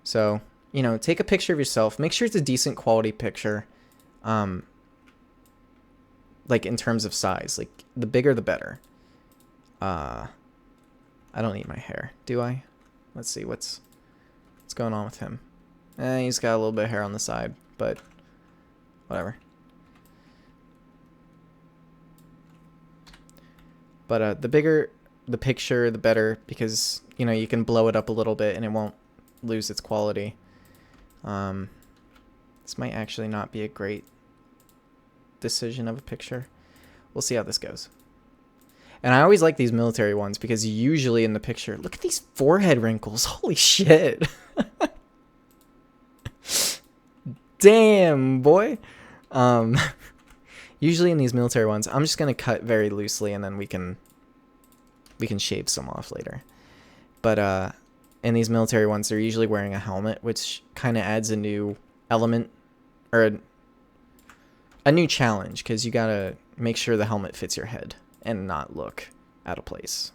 So, you know, take a picture of yourself. Make sure it's a decent quality picture. Like in terms of size. Like the bigger the better. I don't need my hair, do I? Let's see what's going on with him. He's got a little bit of hair on the side, but whatever. But the bigger the picture, the better, because, you know, you can blow it up a little bit and it won't lose its quality. This might actually not be a great decision of a picture. We'll see how this goes. And I always like these military ones because usually in the picture, look at these forehead wrinkles. Holy shit. Damn, boy. Usually in these military ones, I'm just going to cut very loosely and then we can shave some off later. But in these military ones, they're usually wearing a helmet, which kind of adds a new element or a new challenge because you got to make sure the helmet fits your head and not look out of place.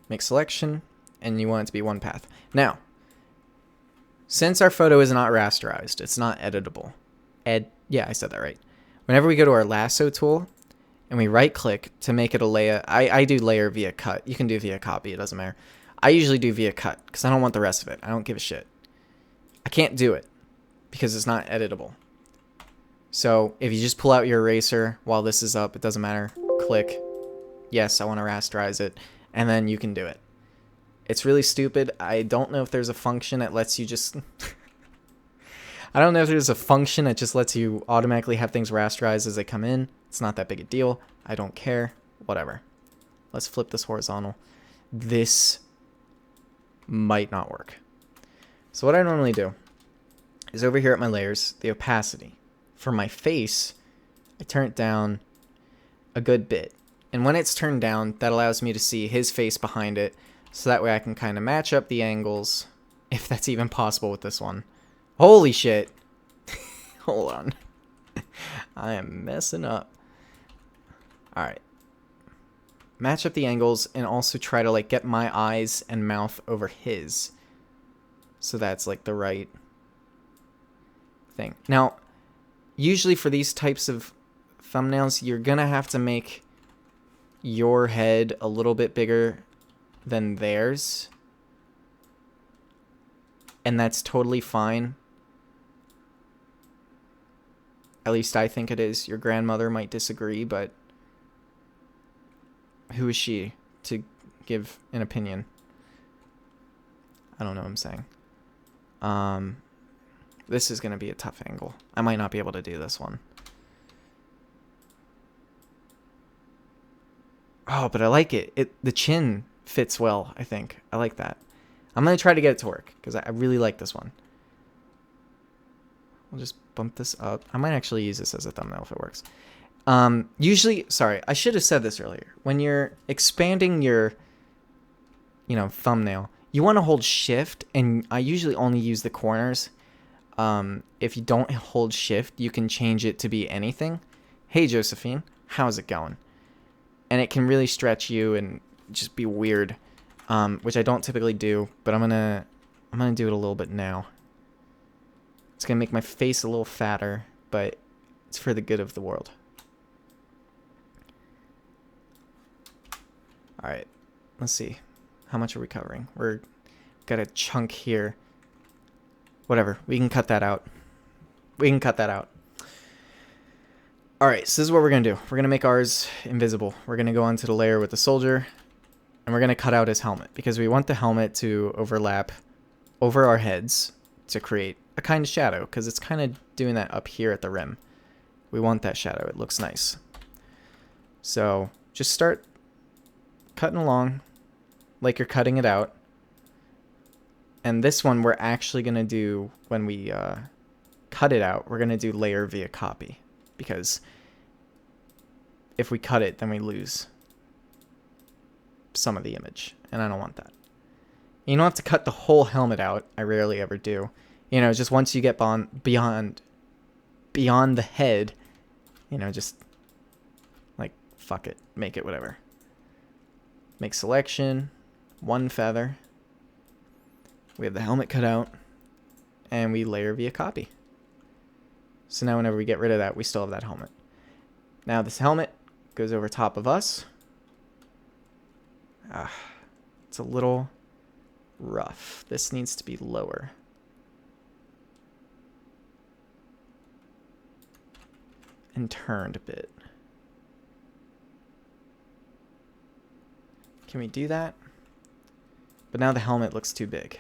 Make selection, and you want it to be one path. Now, since our photo is not rasterized, it's not editable. Yeah, I said that right. Whenever we go to our lasso tool and we right click to make it a layer, I do layer via cut. You can do via copy, it doesn't matter. I usually do via cut because I don't want the rest of it. I don't give a shit. I can't do it because it's not editable. So if you just pull out your eraser while this is up, it doesn't matter. Click, yes, I want to rasterize it, and then you can do it. It's really stupid. I don't know if there's a function that lets you just... I don't know if there's a function that just lets you automatically have things rasterized as they come in. It's not that big a deal. I don't care. Whatever. Let's flip this horizontal. This might not work. So what I normally do is over here at my layers, the opacity. For my face, I turn it down a good bit. And when it's turned down, that allows me to see his face behind it. So that way I can kind of match up the angles, if that's even possible with this one. Holy shit. Hold on. I am messing up. Alright. Match up the angles and also try to like get my eyes and mouth over his. So that's like the right thing. Now, usually for these types of thumbnails, you're going to have to make your head a little bit bigger than theirs. And that's totally fine. At least I think it is. Your grandmother might disagree, but who is she to give an opinion? I don't know what I'm saying. This is going to be a tough angle. I might not be able to do this one. Oh, but I like it. The chin fits well, I think. I like that. I'm going to try to get it to work because I really like this one. We'll just bump this up. I might actually use this as a thumbnail if it works. Usually, sorry, I should have said this earlier. When you're expanding your, thumbnail, you want to hold shift, and I usually only use the corners. If you don't hold shift, you can change it to be anything. Hey, Josephine, how's it going? And it can really stretch you and just be weird, which I don't typically do, but I'm gonna do it a little bit now. It's gonna make my face a little fatter, but it's for the good of the world. All right, let's see. How much are we covering? We're got a chunk here. Whatever, we can cut that out. All right, so this is what we're going to do. We're going to make ours invisible. We're going to go onto the layer with the soldier, and we're going to cut out his helmet because we want the helmet to overlap over our heads to create a kind of shadow because it's kind of doing that up here at the rim. We want that shadow. It looks nice. So just start cutting along like you're cutting it out. And this one we're actually going to do when we cut it out, we're going to do layer via copy. Because if we cut it, then we lose some of the image. And I don't want that. You don't have to cut the whole helmet out. I rarely ever do. Just once you get beyond the head, just like, fuck it. Make it whatever. Make selection. One feather. We have the helmet cut out. And we layer via copy. So now whenever we get rid of that, we still have that helmet. Now this helmet goes over top of us. It's a little rough. This needs to be lower. And turned a bit. Can we do that? But now the helmet looks too big.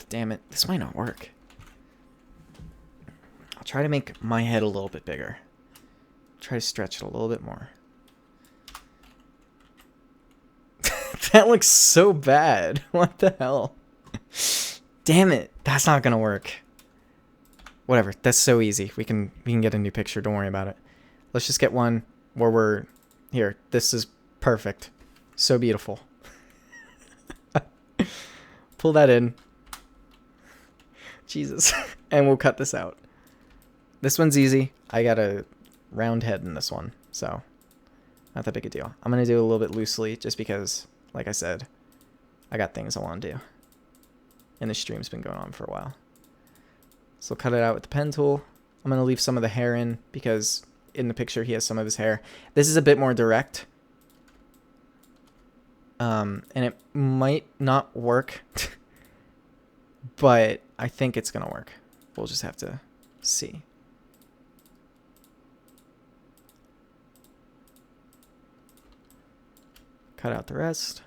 Damn it. This might not work. I'll try to make my head a little bit bigger. Try to stretch it a little bit more. That looks so bad. What the hell? Damn it. That's not going to work. Whatever. That's so easy. We can get a new picture. Don't worry about it. Let's just get one where we're... Here. This is perfect. So beautiful. Pull that in. Jesus. And we'll cut this out. This one's easy. I got a round head in this one, so not that big a deal. I'm going to do it a little bit loosely just because, like I said, I got things I want to do. And the stream's been going on for a while. So cut it out with the pen tool. I'm going to leave some of the hair in because in the picture he has some of his hair. This is a bit more direct. And it might not work, but I think it's going to work. We'll just have to see. Cut out the rest.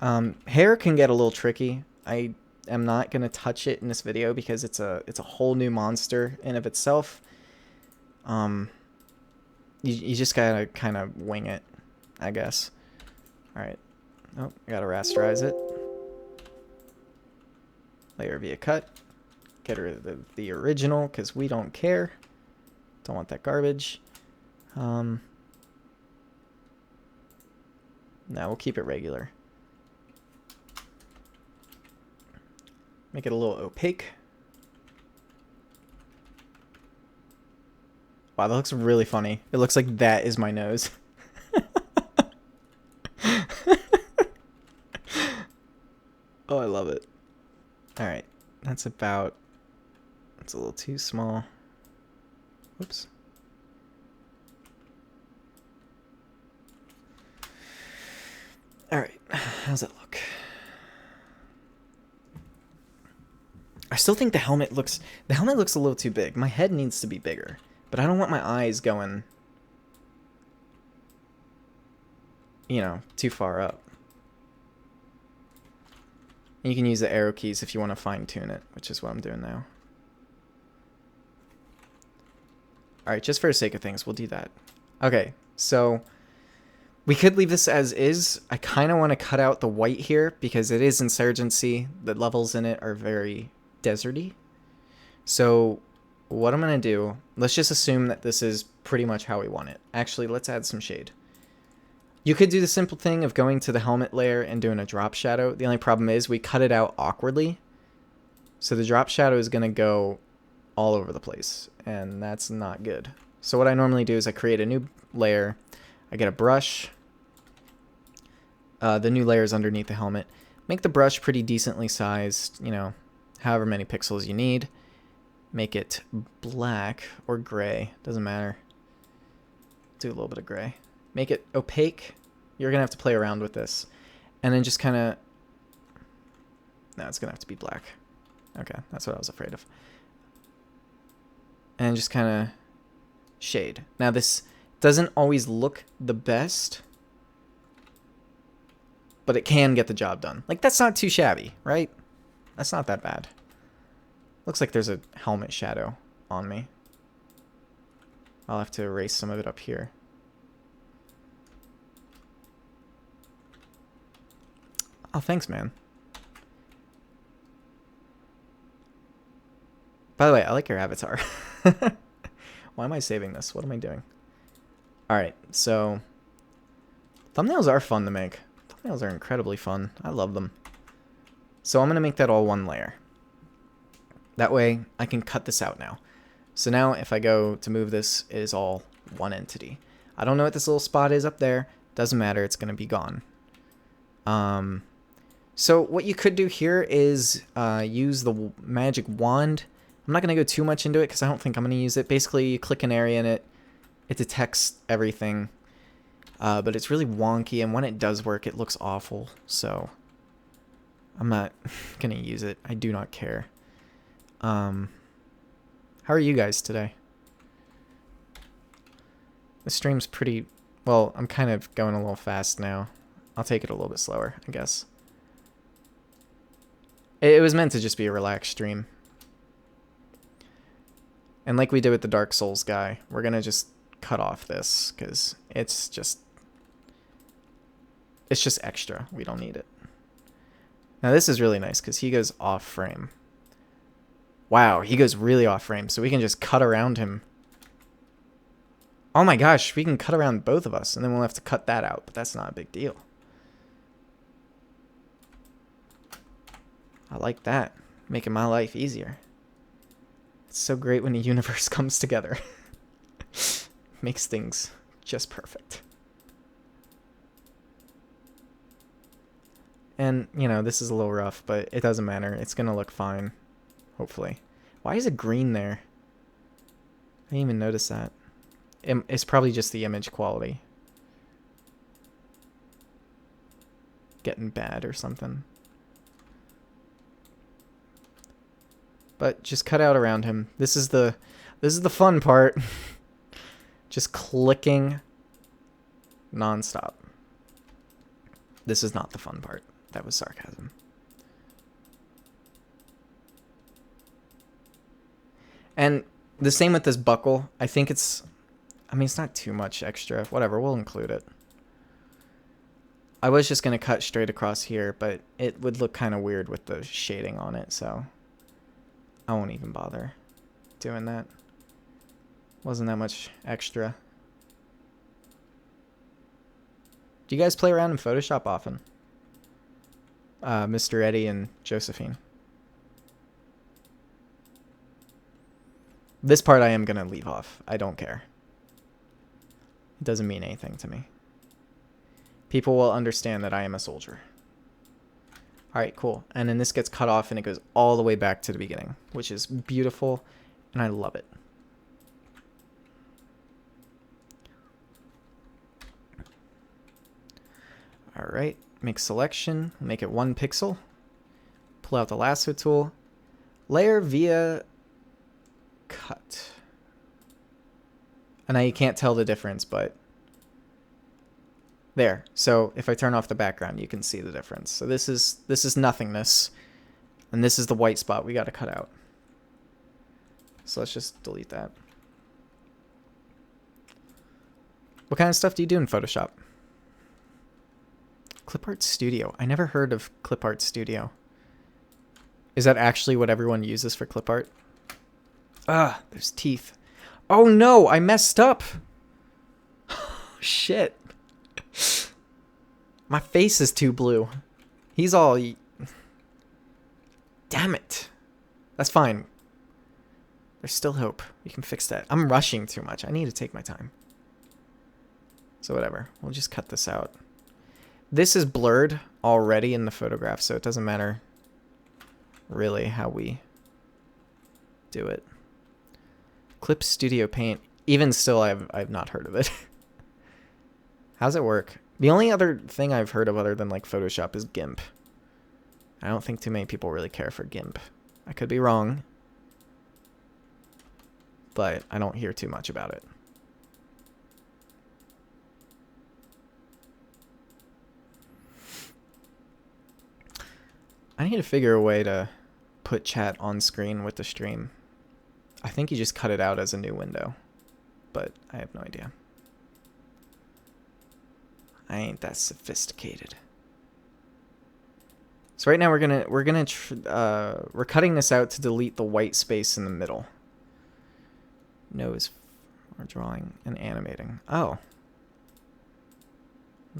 Hair can get a little tricky. I am not going to touch it in this video because it's a whole new monster in of itself. You just got to kind of wing it, I guess. All right. Oh, I got to rasterize it. Layer via cut. Get rid of the original because we don't care. Don't want that garbage. No, we'll keep it regular. Make it a little opaque. Wow, that looks really funny. It looks like that is my nose. Oh, I love it. All right, that's about... It's a little too small. Whoops. All right, how's that look? I still think the helmet looks a little too big. My head needs to be bigger, but I don't want my eyes going, too far up. And you can use the arrow keys if you want to fine tune it, which is what I'm doing now. Alright, just for the sake of things, we'll do that. Okay, so we could leave this as is. I kind of want to cut out the white here because it is Insurgency. The levels in it are very deserty. So what I'm going to do, let's just assume that this is pretty much how we want it. Actually, let's add some shade. You could do the simple thing of going to the helmet layer and doing a drop shadow. The only problem is we cut it out awkwardly. So the drop shadow is going to go all over the place, and that's not good. So what I normally do is I create a new layer. I get a brush. The new layer is underneath the helmet. Make the brush pretty decently sized, you know, however many pixels you need. Make it black or gray, doesn't matter. Do a little bit of gray. Make it opaque. You're going to have to play around with this. And then just kind of... No, it's going to have to be black. Okay, that's what I was afraid of. And just kind of shade. Now this doesn't always look the best, but it can get the job done. Like, that's not too shabby, right? That's not that bad. Looks like there's a helmet shadow on me. I'll have to erase some of it up here. Oh, thanks, man. By the way, I like your avatar. Why am I saving this? What am I doing? Alright, so... thumbnails are fun to make. Thumbnails are incredibly fun. I love them. So I'm going to make that all one layer. That way, I can cut this out now. So now, if I go to move this, it is all one entity. I don't know what this little spot is up there. Doesn't matter. It's going to be gone. So what you could do here is use the magic wand. I'm not going to go too much into it because I don't think I'm going to use it. Basically, you click an area in it. It detects everything. But it's really wonky, and when it does work, it looks awful. So I'm not going to use it. I do not care. How are you guys today? The stream's pretty... well, I'm kind of going a little fast now. I'll take it a little bit slower, I guess. It was meant to just be a relaxed stream. And like we did with the Dark Souls guy, we're going to just cut off this because it's just extra. We don't need it. Now this is really nice because he goes off frame. Wow, he goes really off frame, so we can just cut around him. Oh my gosh, we can cut around both of us, and then we'll have to cut that out, but that's not a big deal. I like that. Making my life easier. It's so great when a universe comes together. Makes things just perfect. And, you know, this is a little rough, but it doesn't matter. It's going to look fine. Hopefully. Why is it green there? I didn't even notice that. It's probably just the image quality. Getting bad or something. But just cut out around him. This is the fun part. Just clicking nonstop. This is not the fun part. That was sarcasm. And the same with this buckle. I think it's... I mean, it's not too much extra. Whatever, we'll include it. I was just going to cut straight across here, but it would look kind of weird with the shading on it, so... I won't even bother doing that. Wasn't that much extra. Do you guys play around in Photoshop often? Mr. Eddie and Josephine. This part I am going to leave off. I don't care. It doesn't mean anything to me. People will understand that I am a soldier. Alright, cool. And then this gets cut off and it goes all the way back to the beginning, which is beautiful, and I love it. Alright, make selection, make it 1 pixel. Pull out the lasso tool. Layer via cut. And now you can't tell the difference, but There. So if I turn off the background, you can see the difference. So this is nothingness, and this is the white spot we got to cut out. So let's just delete that. What kind of stuff do you do in Photoshop? Clip Art Studio. I never heard of Clip Art Studio. Is that actually what everyone uses for clip art? Ah, there's teeth. Oh no, I messed up. Shit. My face is too blue. He's all... Damn it. That's fine. There's still hope. We can fix that. I'm rushing too much. I need to take my time. So whatever. We'll just cut this out. This is blurred already in the photograph, so it doesn't matter really how we do it. Clip Studio Paint. Even still, I've not heard of it. How's it work? The only other thing I've heard of other than like Photoshop is GIMP. I don't think too many people really care for GIMP. I could be wrong, but I don't hear too much about it. I need to figure a way to put chat on screen with the stream. I think you just cut it out as a new window, but I have no idea. I ain't that sophisticated. So right now we're cutting this out to delete the white space in the middle. Nose, we're drawing and animating. Oh,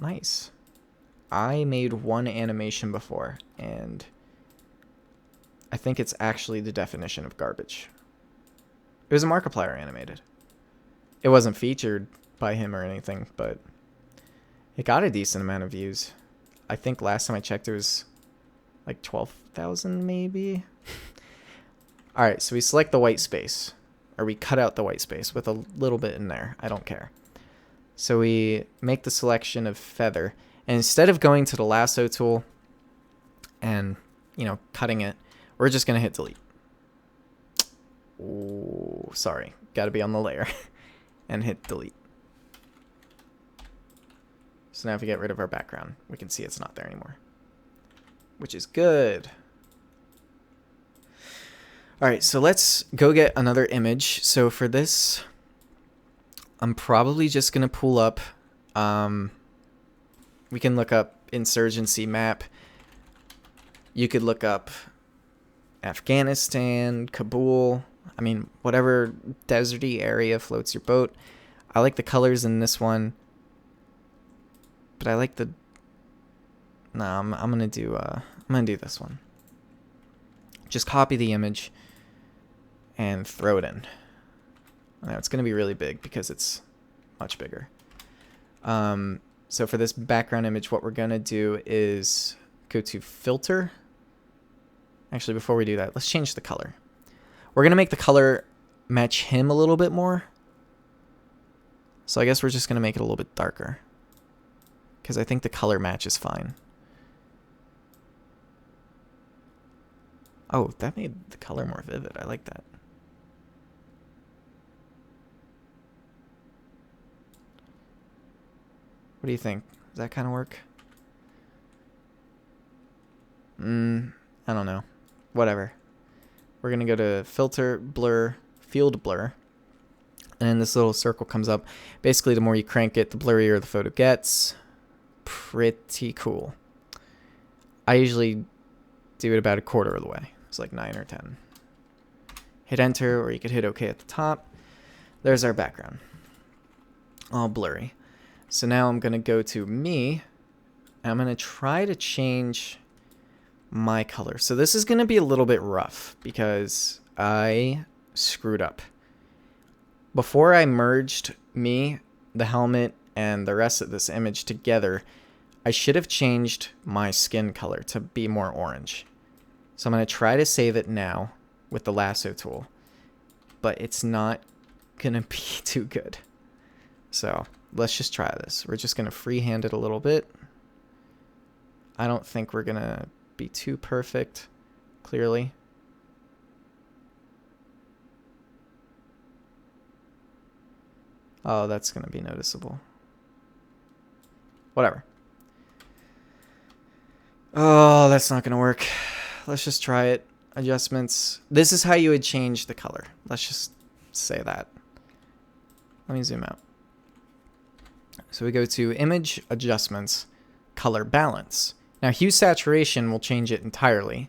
nice. I made one animation before, and I think it's actually the definition of garbage. It was a Markiplier animated. It wasn't featured by him or anything, but it got a decent amount of views. I think last time I checked it was like 12,000 maybe. All right, so we select the white space, or we cut out the white space with a little bit in there. I don't care. So we make the selection of feather, and instead of going to the lasso tool and, you know, cutting it, we're just going to hit delete. Ooh, sorry. Got to be on the layer and hit delete. So now if we get rid of our background, we can see it's not there anymore, which is good. All right, so let's go get another image. So for this, I'm probably just going to pull up, we can look up insurgency map. You could look up Afghanistan, Kabul. I mean, whatever deserty area floats your boat. I like the colors in this one, but I like the... No, I'm gonna do this one. Just copy the image and throw it in. Now it's gonna be really big because it's much bigger. So for this background image, what we're gonna do is go to filter. Actually, before we do that, let's change the color. We're gonna make the color match him a little bit more. So I guess we're just gonna make it a little bit darker, because I think the color match is fine. Oh, that made the color more vivid. I like that. What do you think? Does that kind of work? I don't know. Whatever. We're going to go to filter, blur, field blur. And then this little circle comes up. Basically, the more you crank it, the blurrier the photo gets. Pretty cool. I usually do it about a quarter of the way. It's like 9 or 10. Hit enter, or you could hit OK at the top. There's our background. All blurry. So now I'm going to go to me, and I'm going to try to change my color. So this is going to be a little bit rough because I screwed up. Before I merged me, the helmet, and the rest of this image together, I should have changed my skin color to be more orange. So I'm going to try to save it now with the lasso tool, but it's not going to be too good. So let's just try this. We're just going to freehand it a little bit. I don't think we're going to be too perfect, clearly. Oh, that's going to be noticeable. Whatever. Oh, that's not going to work. Let's just try it. Adjustments. This is how you would change the color. Let's just say that. Let me zoom out. So we go to Image, Adjustments, Color Balance. Now, Hue Saturation will change it entirely.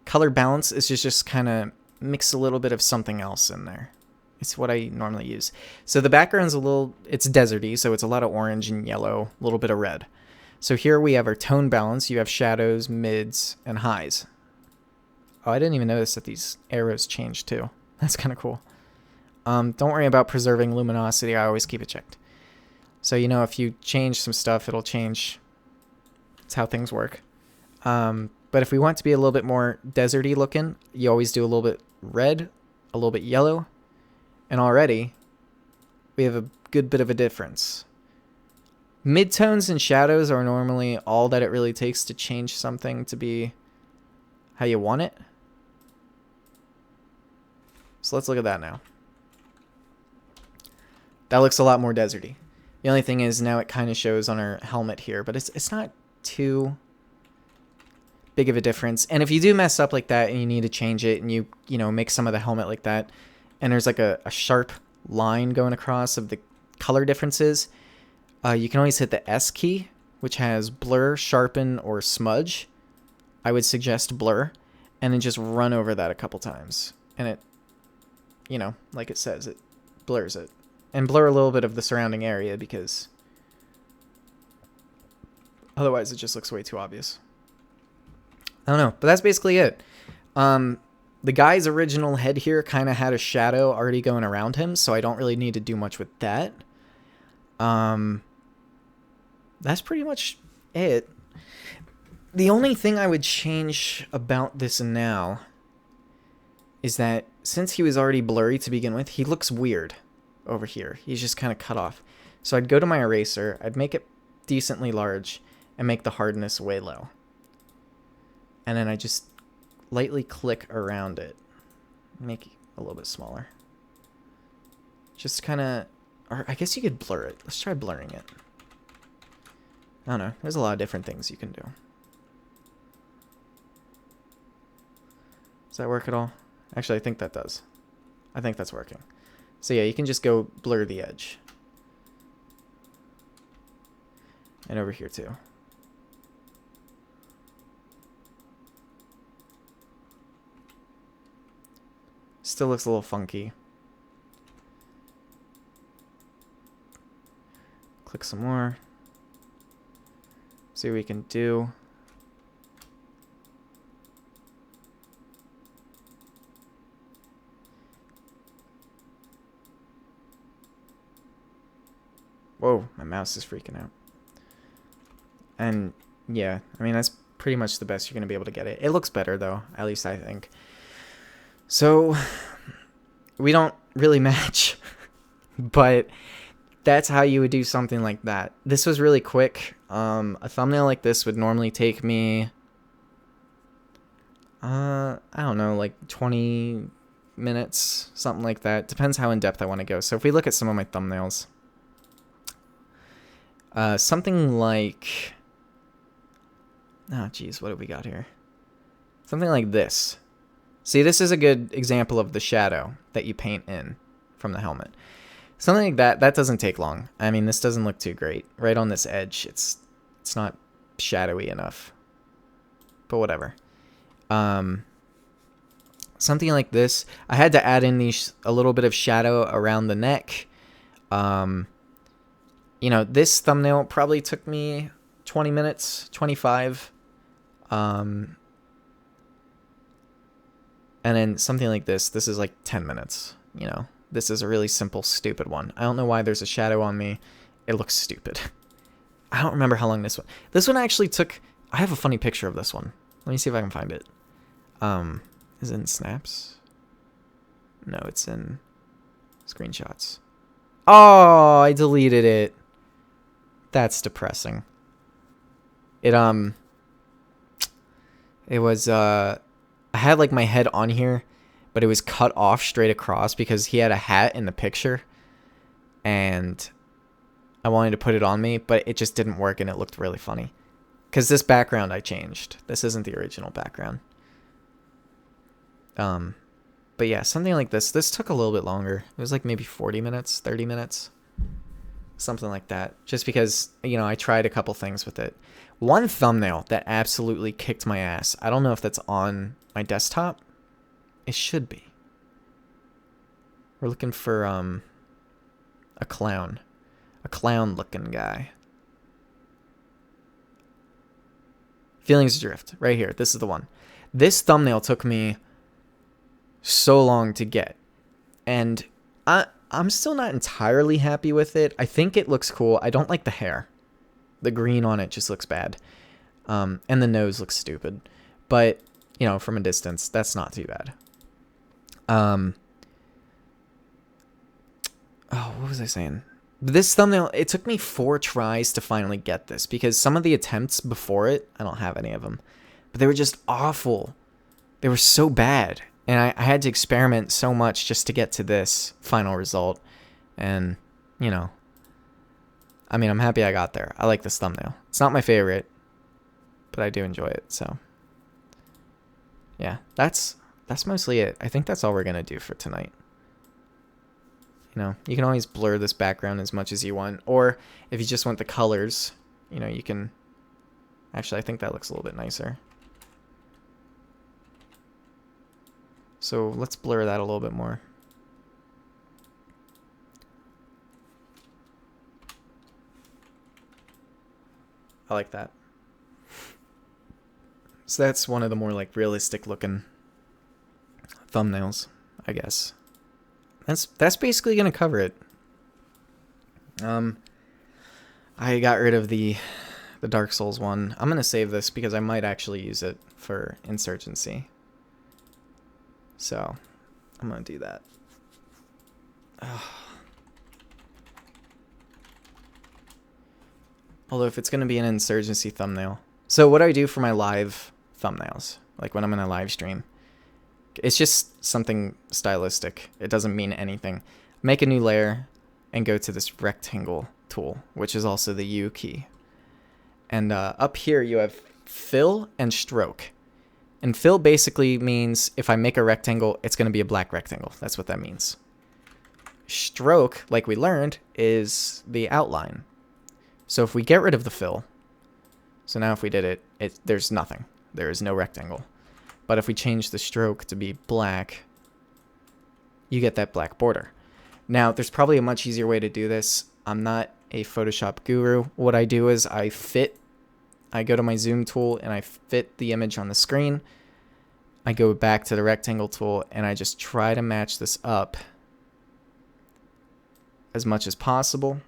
Color Balance is just kind of mix a little bit of something else in there. It's what I normally use. So the background's it's deserty, so it's a lot of orange and yellow, a little bit of red. So here we have our tone balance. You have shadows, mids, and highs. Oh, I didn't even notice that these arrows changed too. That's kind of cool. Don't worry about preserving luminosity. I always keep it checked. So, if you change some stuff, it'll change. It's how things work. But if we want to be a little bit more deserty looking, you always do a little bit red, a little bit yellow, and already we have a good bit of a difference. Midtones and shadows are normally all that it really takes to change something to be how you want it. So let's look at that now. That looks a lot more deserty. The only thing is now it kind of shows on our helmet here, but it's not too big of a difference. And if you do mess up like that and you need to change it and you make some of the helmet like that, and there's like a sharp line going across of the color differences, you can always hit the S key, which has blur, sharpen, or smudge. I would suggest blur, and then just run over that a couple times. And it, like it says, it blurs it. And blur a little bit of the surrounding area because otherwise it just looks way too obvious. I don't know, but that's basically it. The guy's original head here kind of had a shadow already going around him, so I don't really need to do much with that. That's pretty much it. The only thing I would change about this now is that since he was already blurry to begin with, he looks weird over here. He's just kind of cut off. So I'd go to my eraser, I'd make it decently large, and make the hardness way low. And then I just lightly click around it. Make it a little bit smaller. Just kind of, or I guess you could blur it. Let's try blurring it. I don't know. There's a lot of different things you can do. Does that work at all? Actually, I think that does. I think that's working. So yeah, you can just go blur the edge. And over here too. Still looks a little funky. Click some more. See what we can do. Whoa, my mouse is freaking out. And yeah, I mean, that's pretty much the best you're going to be able to get it. It looks better though, at least I think. So we don't really match, but that's how you would do something like that. This was really quick. A thumbnail like this would normally take me, I don't know, like 20 minutes, something like that. Depends how in depth I want to go. So if we look at some of my thumbnails, something like, oh geez, what have we got here? Something like this. See, this is a good example of the shadow that you paint in from the helmet. Something like that, that doesn't take long. I mean, this doesn't look too great. Right on this edge, it's not shadowy enough. But whatever. Something like this. I had to add in a little bit of shadow around the neck. This thumbnail probably took me 20 minutes, 25. And then something like this is like 10 minutes, This is a really simple, stupid one. I don't know why there's a shadow on me. It looks stupid. I don't remember how long this one. This one actually took, I have a funny picture of this one. Let me see if I can find it. Is it in snaps? No, it's in screenshots. Oh, I deleted it. That's depressing. It was, I had like my head on here, but it was cut off straight across because he had a hat in the picture. And I wanted to put it on me, but it just didn't work and it looked really funny. Because this background I changed. This isn't the original background. But yeah, something like this. This took a little bit longer. It was like maybe 40 minutes, 30 minutes. Something like that. Just because, you know, I tried a couple things with it. One thumbnail that absolutely kicked my ass. I don't know if that's on my desktop. It should be. We're looking for a clown. A clown-looking guy. Feelings Adrift. Right here. This is the one. This thumbnail took me so long to get. And I'm still not entirely happy with it. I think it looks cool. I don't like the hair. The green on it just looks bad. And the nose looks stupid. But, you know, from a distance, that's not too bad. Oh, what was I saying? This thumbnail, it took me 4 tries to finally get this. Because some of the attempts before it, I don't have any of them. But they were just awful. They were so bad. And I had to experiment so much just to get to this final result. And, you know, I mean, I'm happy I got there. I like this thumbnail. It's not my favorite, but I do enjoy it. So, yeah, that's mostly it. I think that's all we're going to do for tonight. You know, you can always blur this background as much as you want. Or if you just want the colors, you know, you can... Actually, I think that looks a little bit nicer. So let's blur that a little bit more. I like that. So that's one of the more like realistic looking thumbnails, I guess. That's basically gonna cover it. I got rid of the Dark Souls one. I'm gonna save this because I might actually use it for Insurgency. So, I'm going to do that. Although if it's going to be an Insurgency thumbnail. So what do I do for my live thumbnails? Like when I'm in a live stream. It's just something stylistic. It doesn't mean anything. Make a new layer and go to this rectangle tool, which is also the U key. And up here you have fill and stroke. And fill basically means if I make a rectangle, it's going to be a black rectangle. That's what that means. Stroke, like we learned, is the outline. So if we get rid of the fill, so now if we did it, there's nothing. There is no rectangle. But if we change the stroke to be black, you get that black border. Now, there's probably a much easier way to do this. I'm not a Photoshop guru. What I do is I go to my zoom tool and I fit the image on the screen. I go back to the rectangle tool and I just try to match this up as much as possible.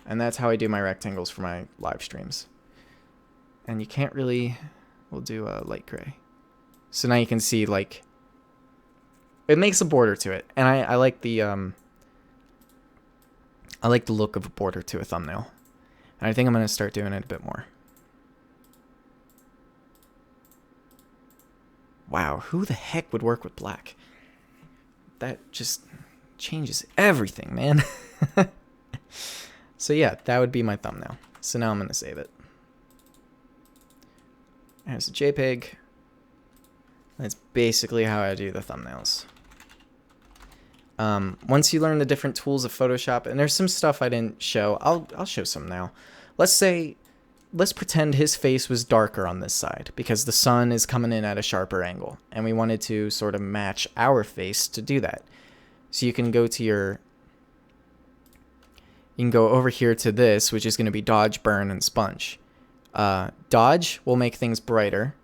And that's how I do my rectangles for my live streams. And you can't really, we'll do a light gray. So now you can see like, it makes a border to it. And I like the look of a border to a thumbnail. And I think I'm going to start doing it a bit more. Wow, who the heck would work with black? That just changes everything, man. So yeah, that would be my thumbnail. So now I'm going to save it. There's a JPEG. That's basically how I do the thumbnails. Once you learn the different tools of Photoshop, and there's some stuff I didn't show, I'll show some now. Let's pretend his face was darker on this side because the sun is coming in at a sharper angle, and we wanted to sort of match our face to do that. So you can go to you can go over here to this, which is going to be dodge, burn, and sponge. Dodge will make things brighter.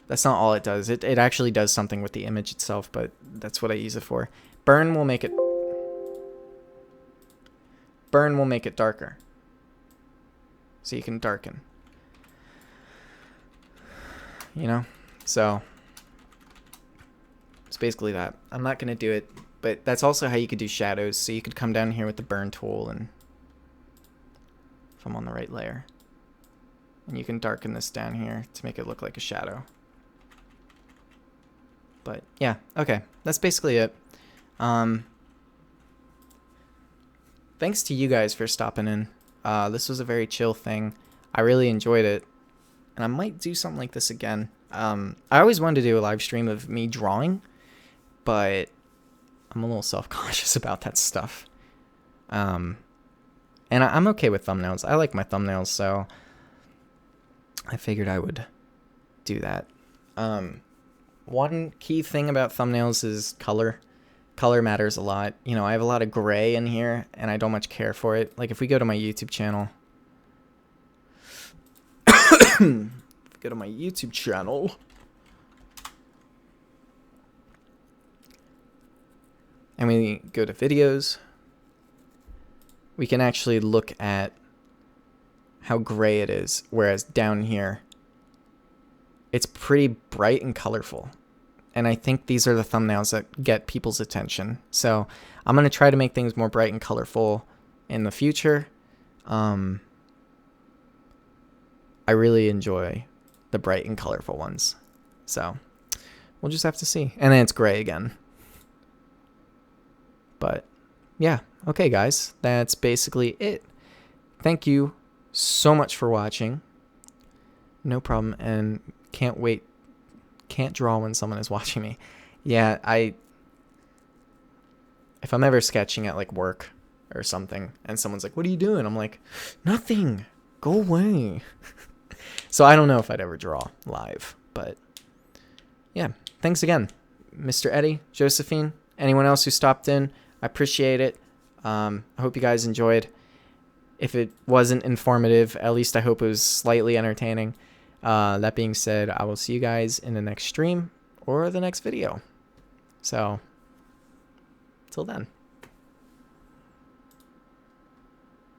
That's not all it does. It actually does something with the image itself, but that's what I use it for. Burn will make it darker. So you can darken. You know? So it's basically that. I'm not going to do it, but that's also how you could do shadows. So you could come down here with the burn tool, and if I'm on the right layer, and you can darken this down here to make it look like a shadow. But yeah, okay. That's basically it. Thanks to you guys for stopping in. This was a very chill thing. I really enjoyed it. And I might do something like this again. I always wanted to do a live stream of me drawing, but I'm a little self-conscious about that stuff. And I'm okay with thumbnails. I like my thumbnails, so I figured I would do that. One key thing about thumbnails is color. Color matters a lot. You know, I have a lot of gray in here, and I don't much care for it. Like, if we go to my YouTube channel... go to my YouTube channel... and we go to videos, we can actually look at how gray it is, whereas down here, it's pretty bright and colorful. And I think these are the thumbnails that get people's attention. So I'm going to try to make things more bright and colorful in the future. I really enjoy the bright and colorful ones. So we'll just have to see. And then it's gray again. But yeah, okay guys, that's basically it. Thank you so much for watching. No problem, and can't draw when someone is watching me. Yeah, if I'm ever sketching at like work or something and someone's like, "What are you doing?" I'm like, "Nothing. Go away." So I don't know if I'd ever draw live, but yeah, thanks again, Mr. Eddie, Josephine, anyone else who stopped in. I appreciate it. I hope you guys enjoyed. If it wasn't informative, at least I hope it was slightly entertaining. That being said, I will see you guys in the next stream or the next video. So, till then.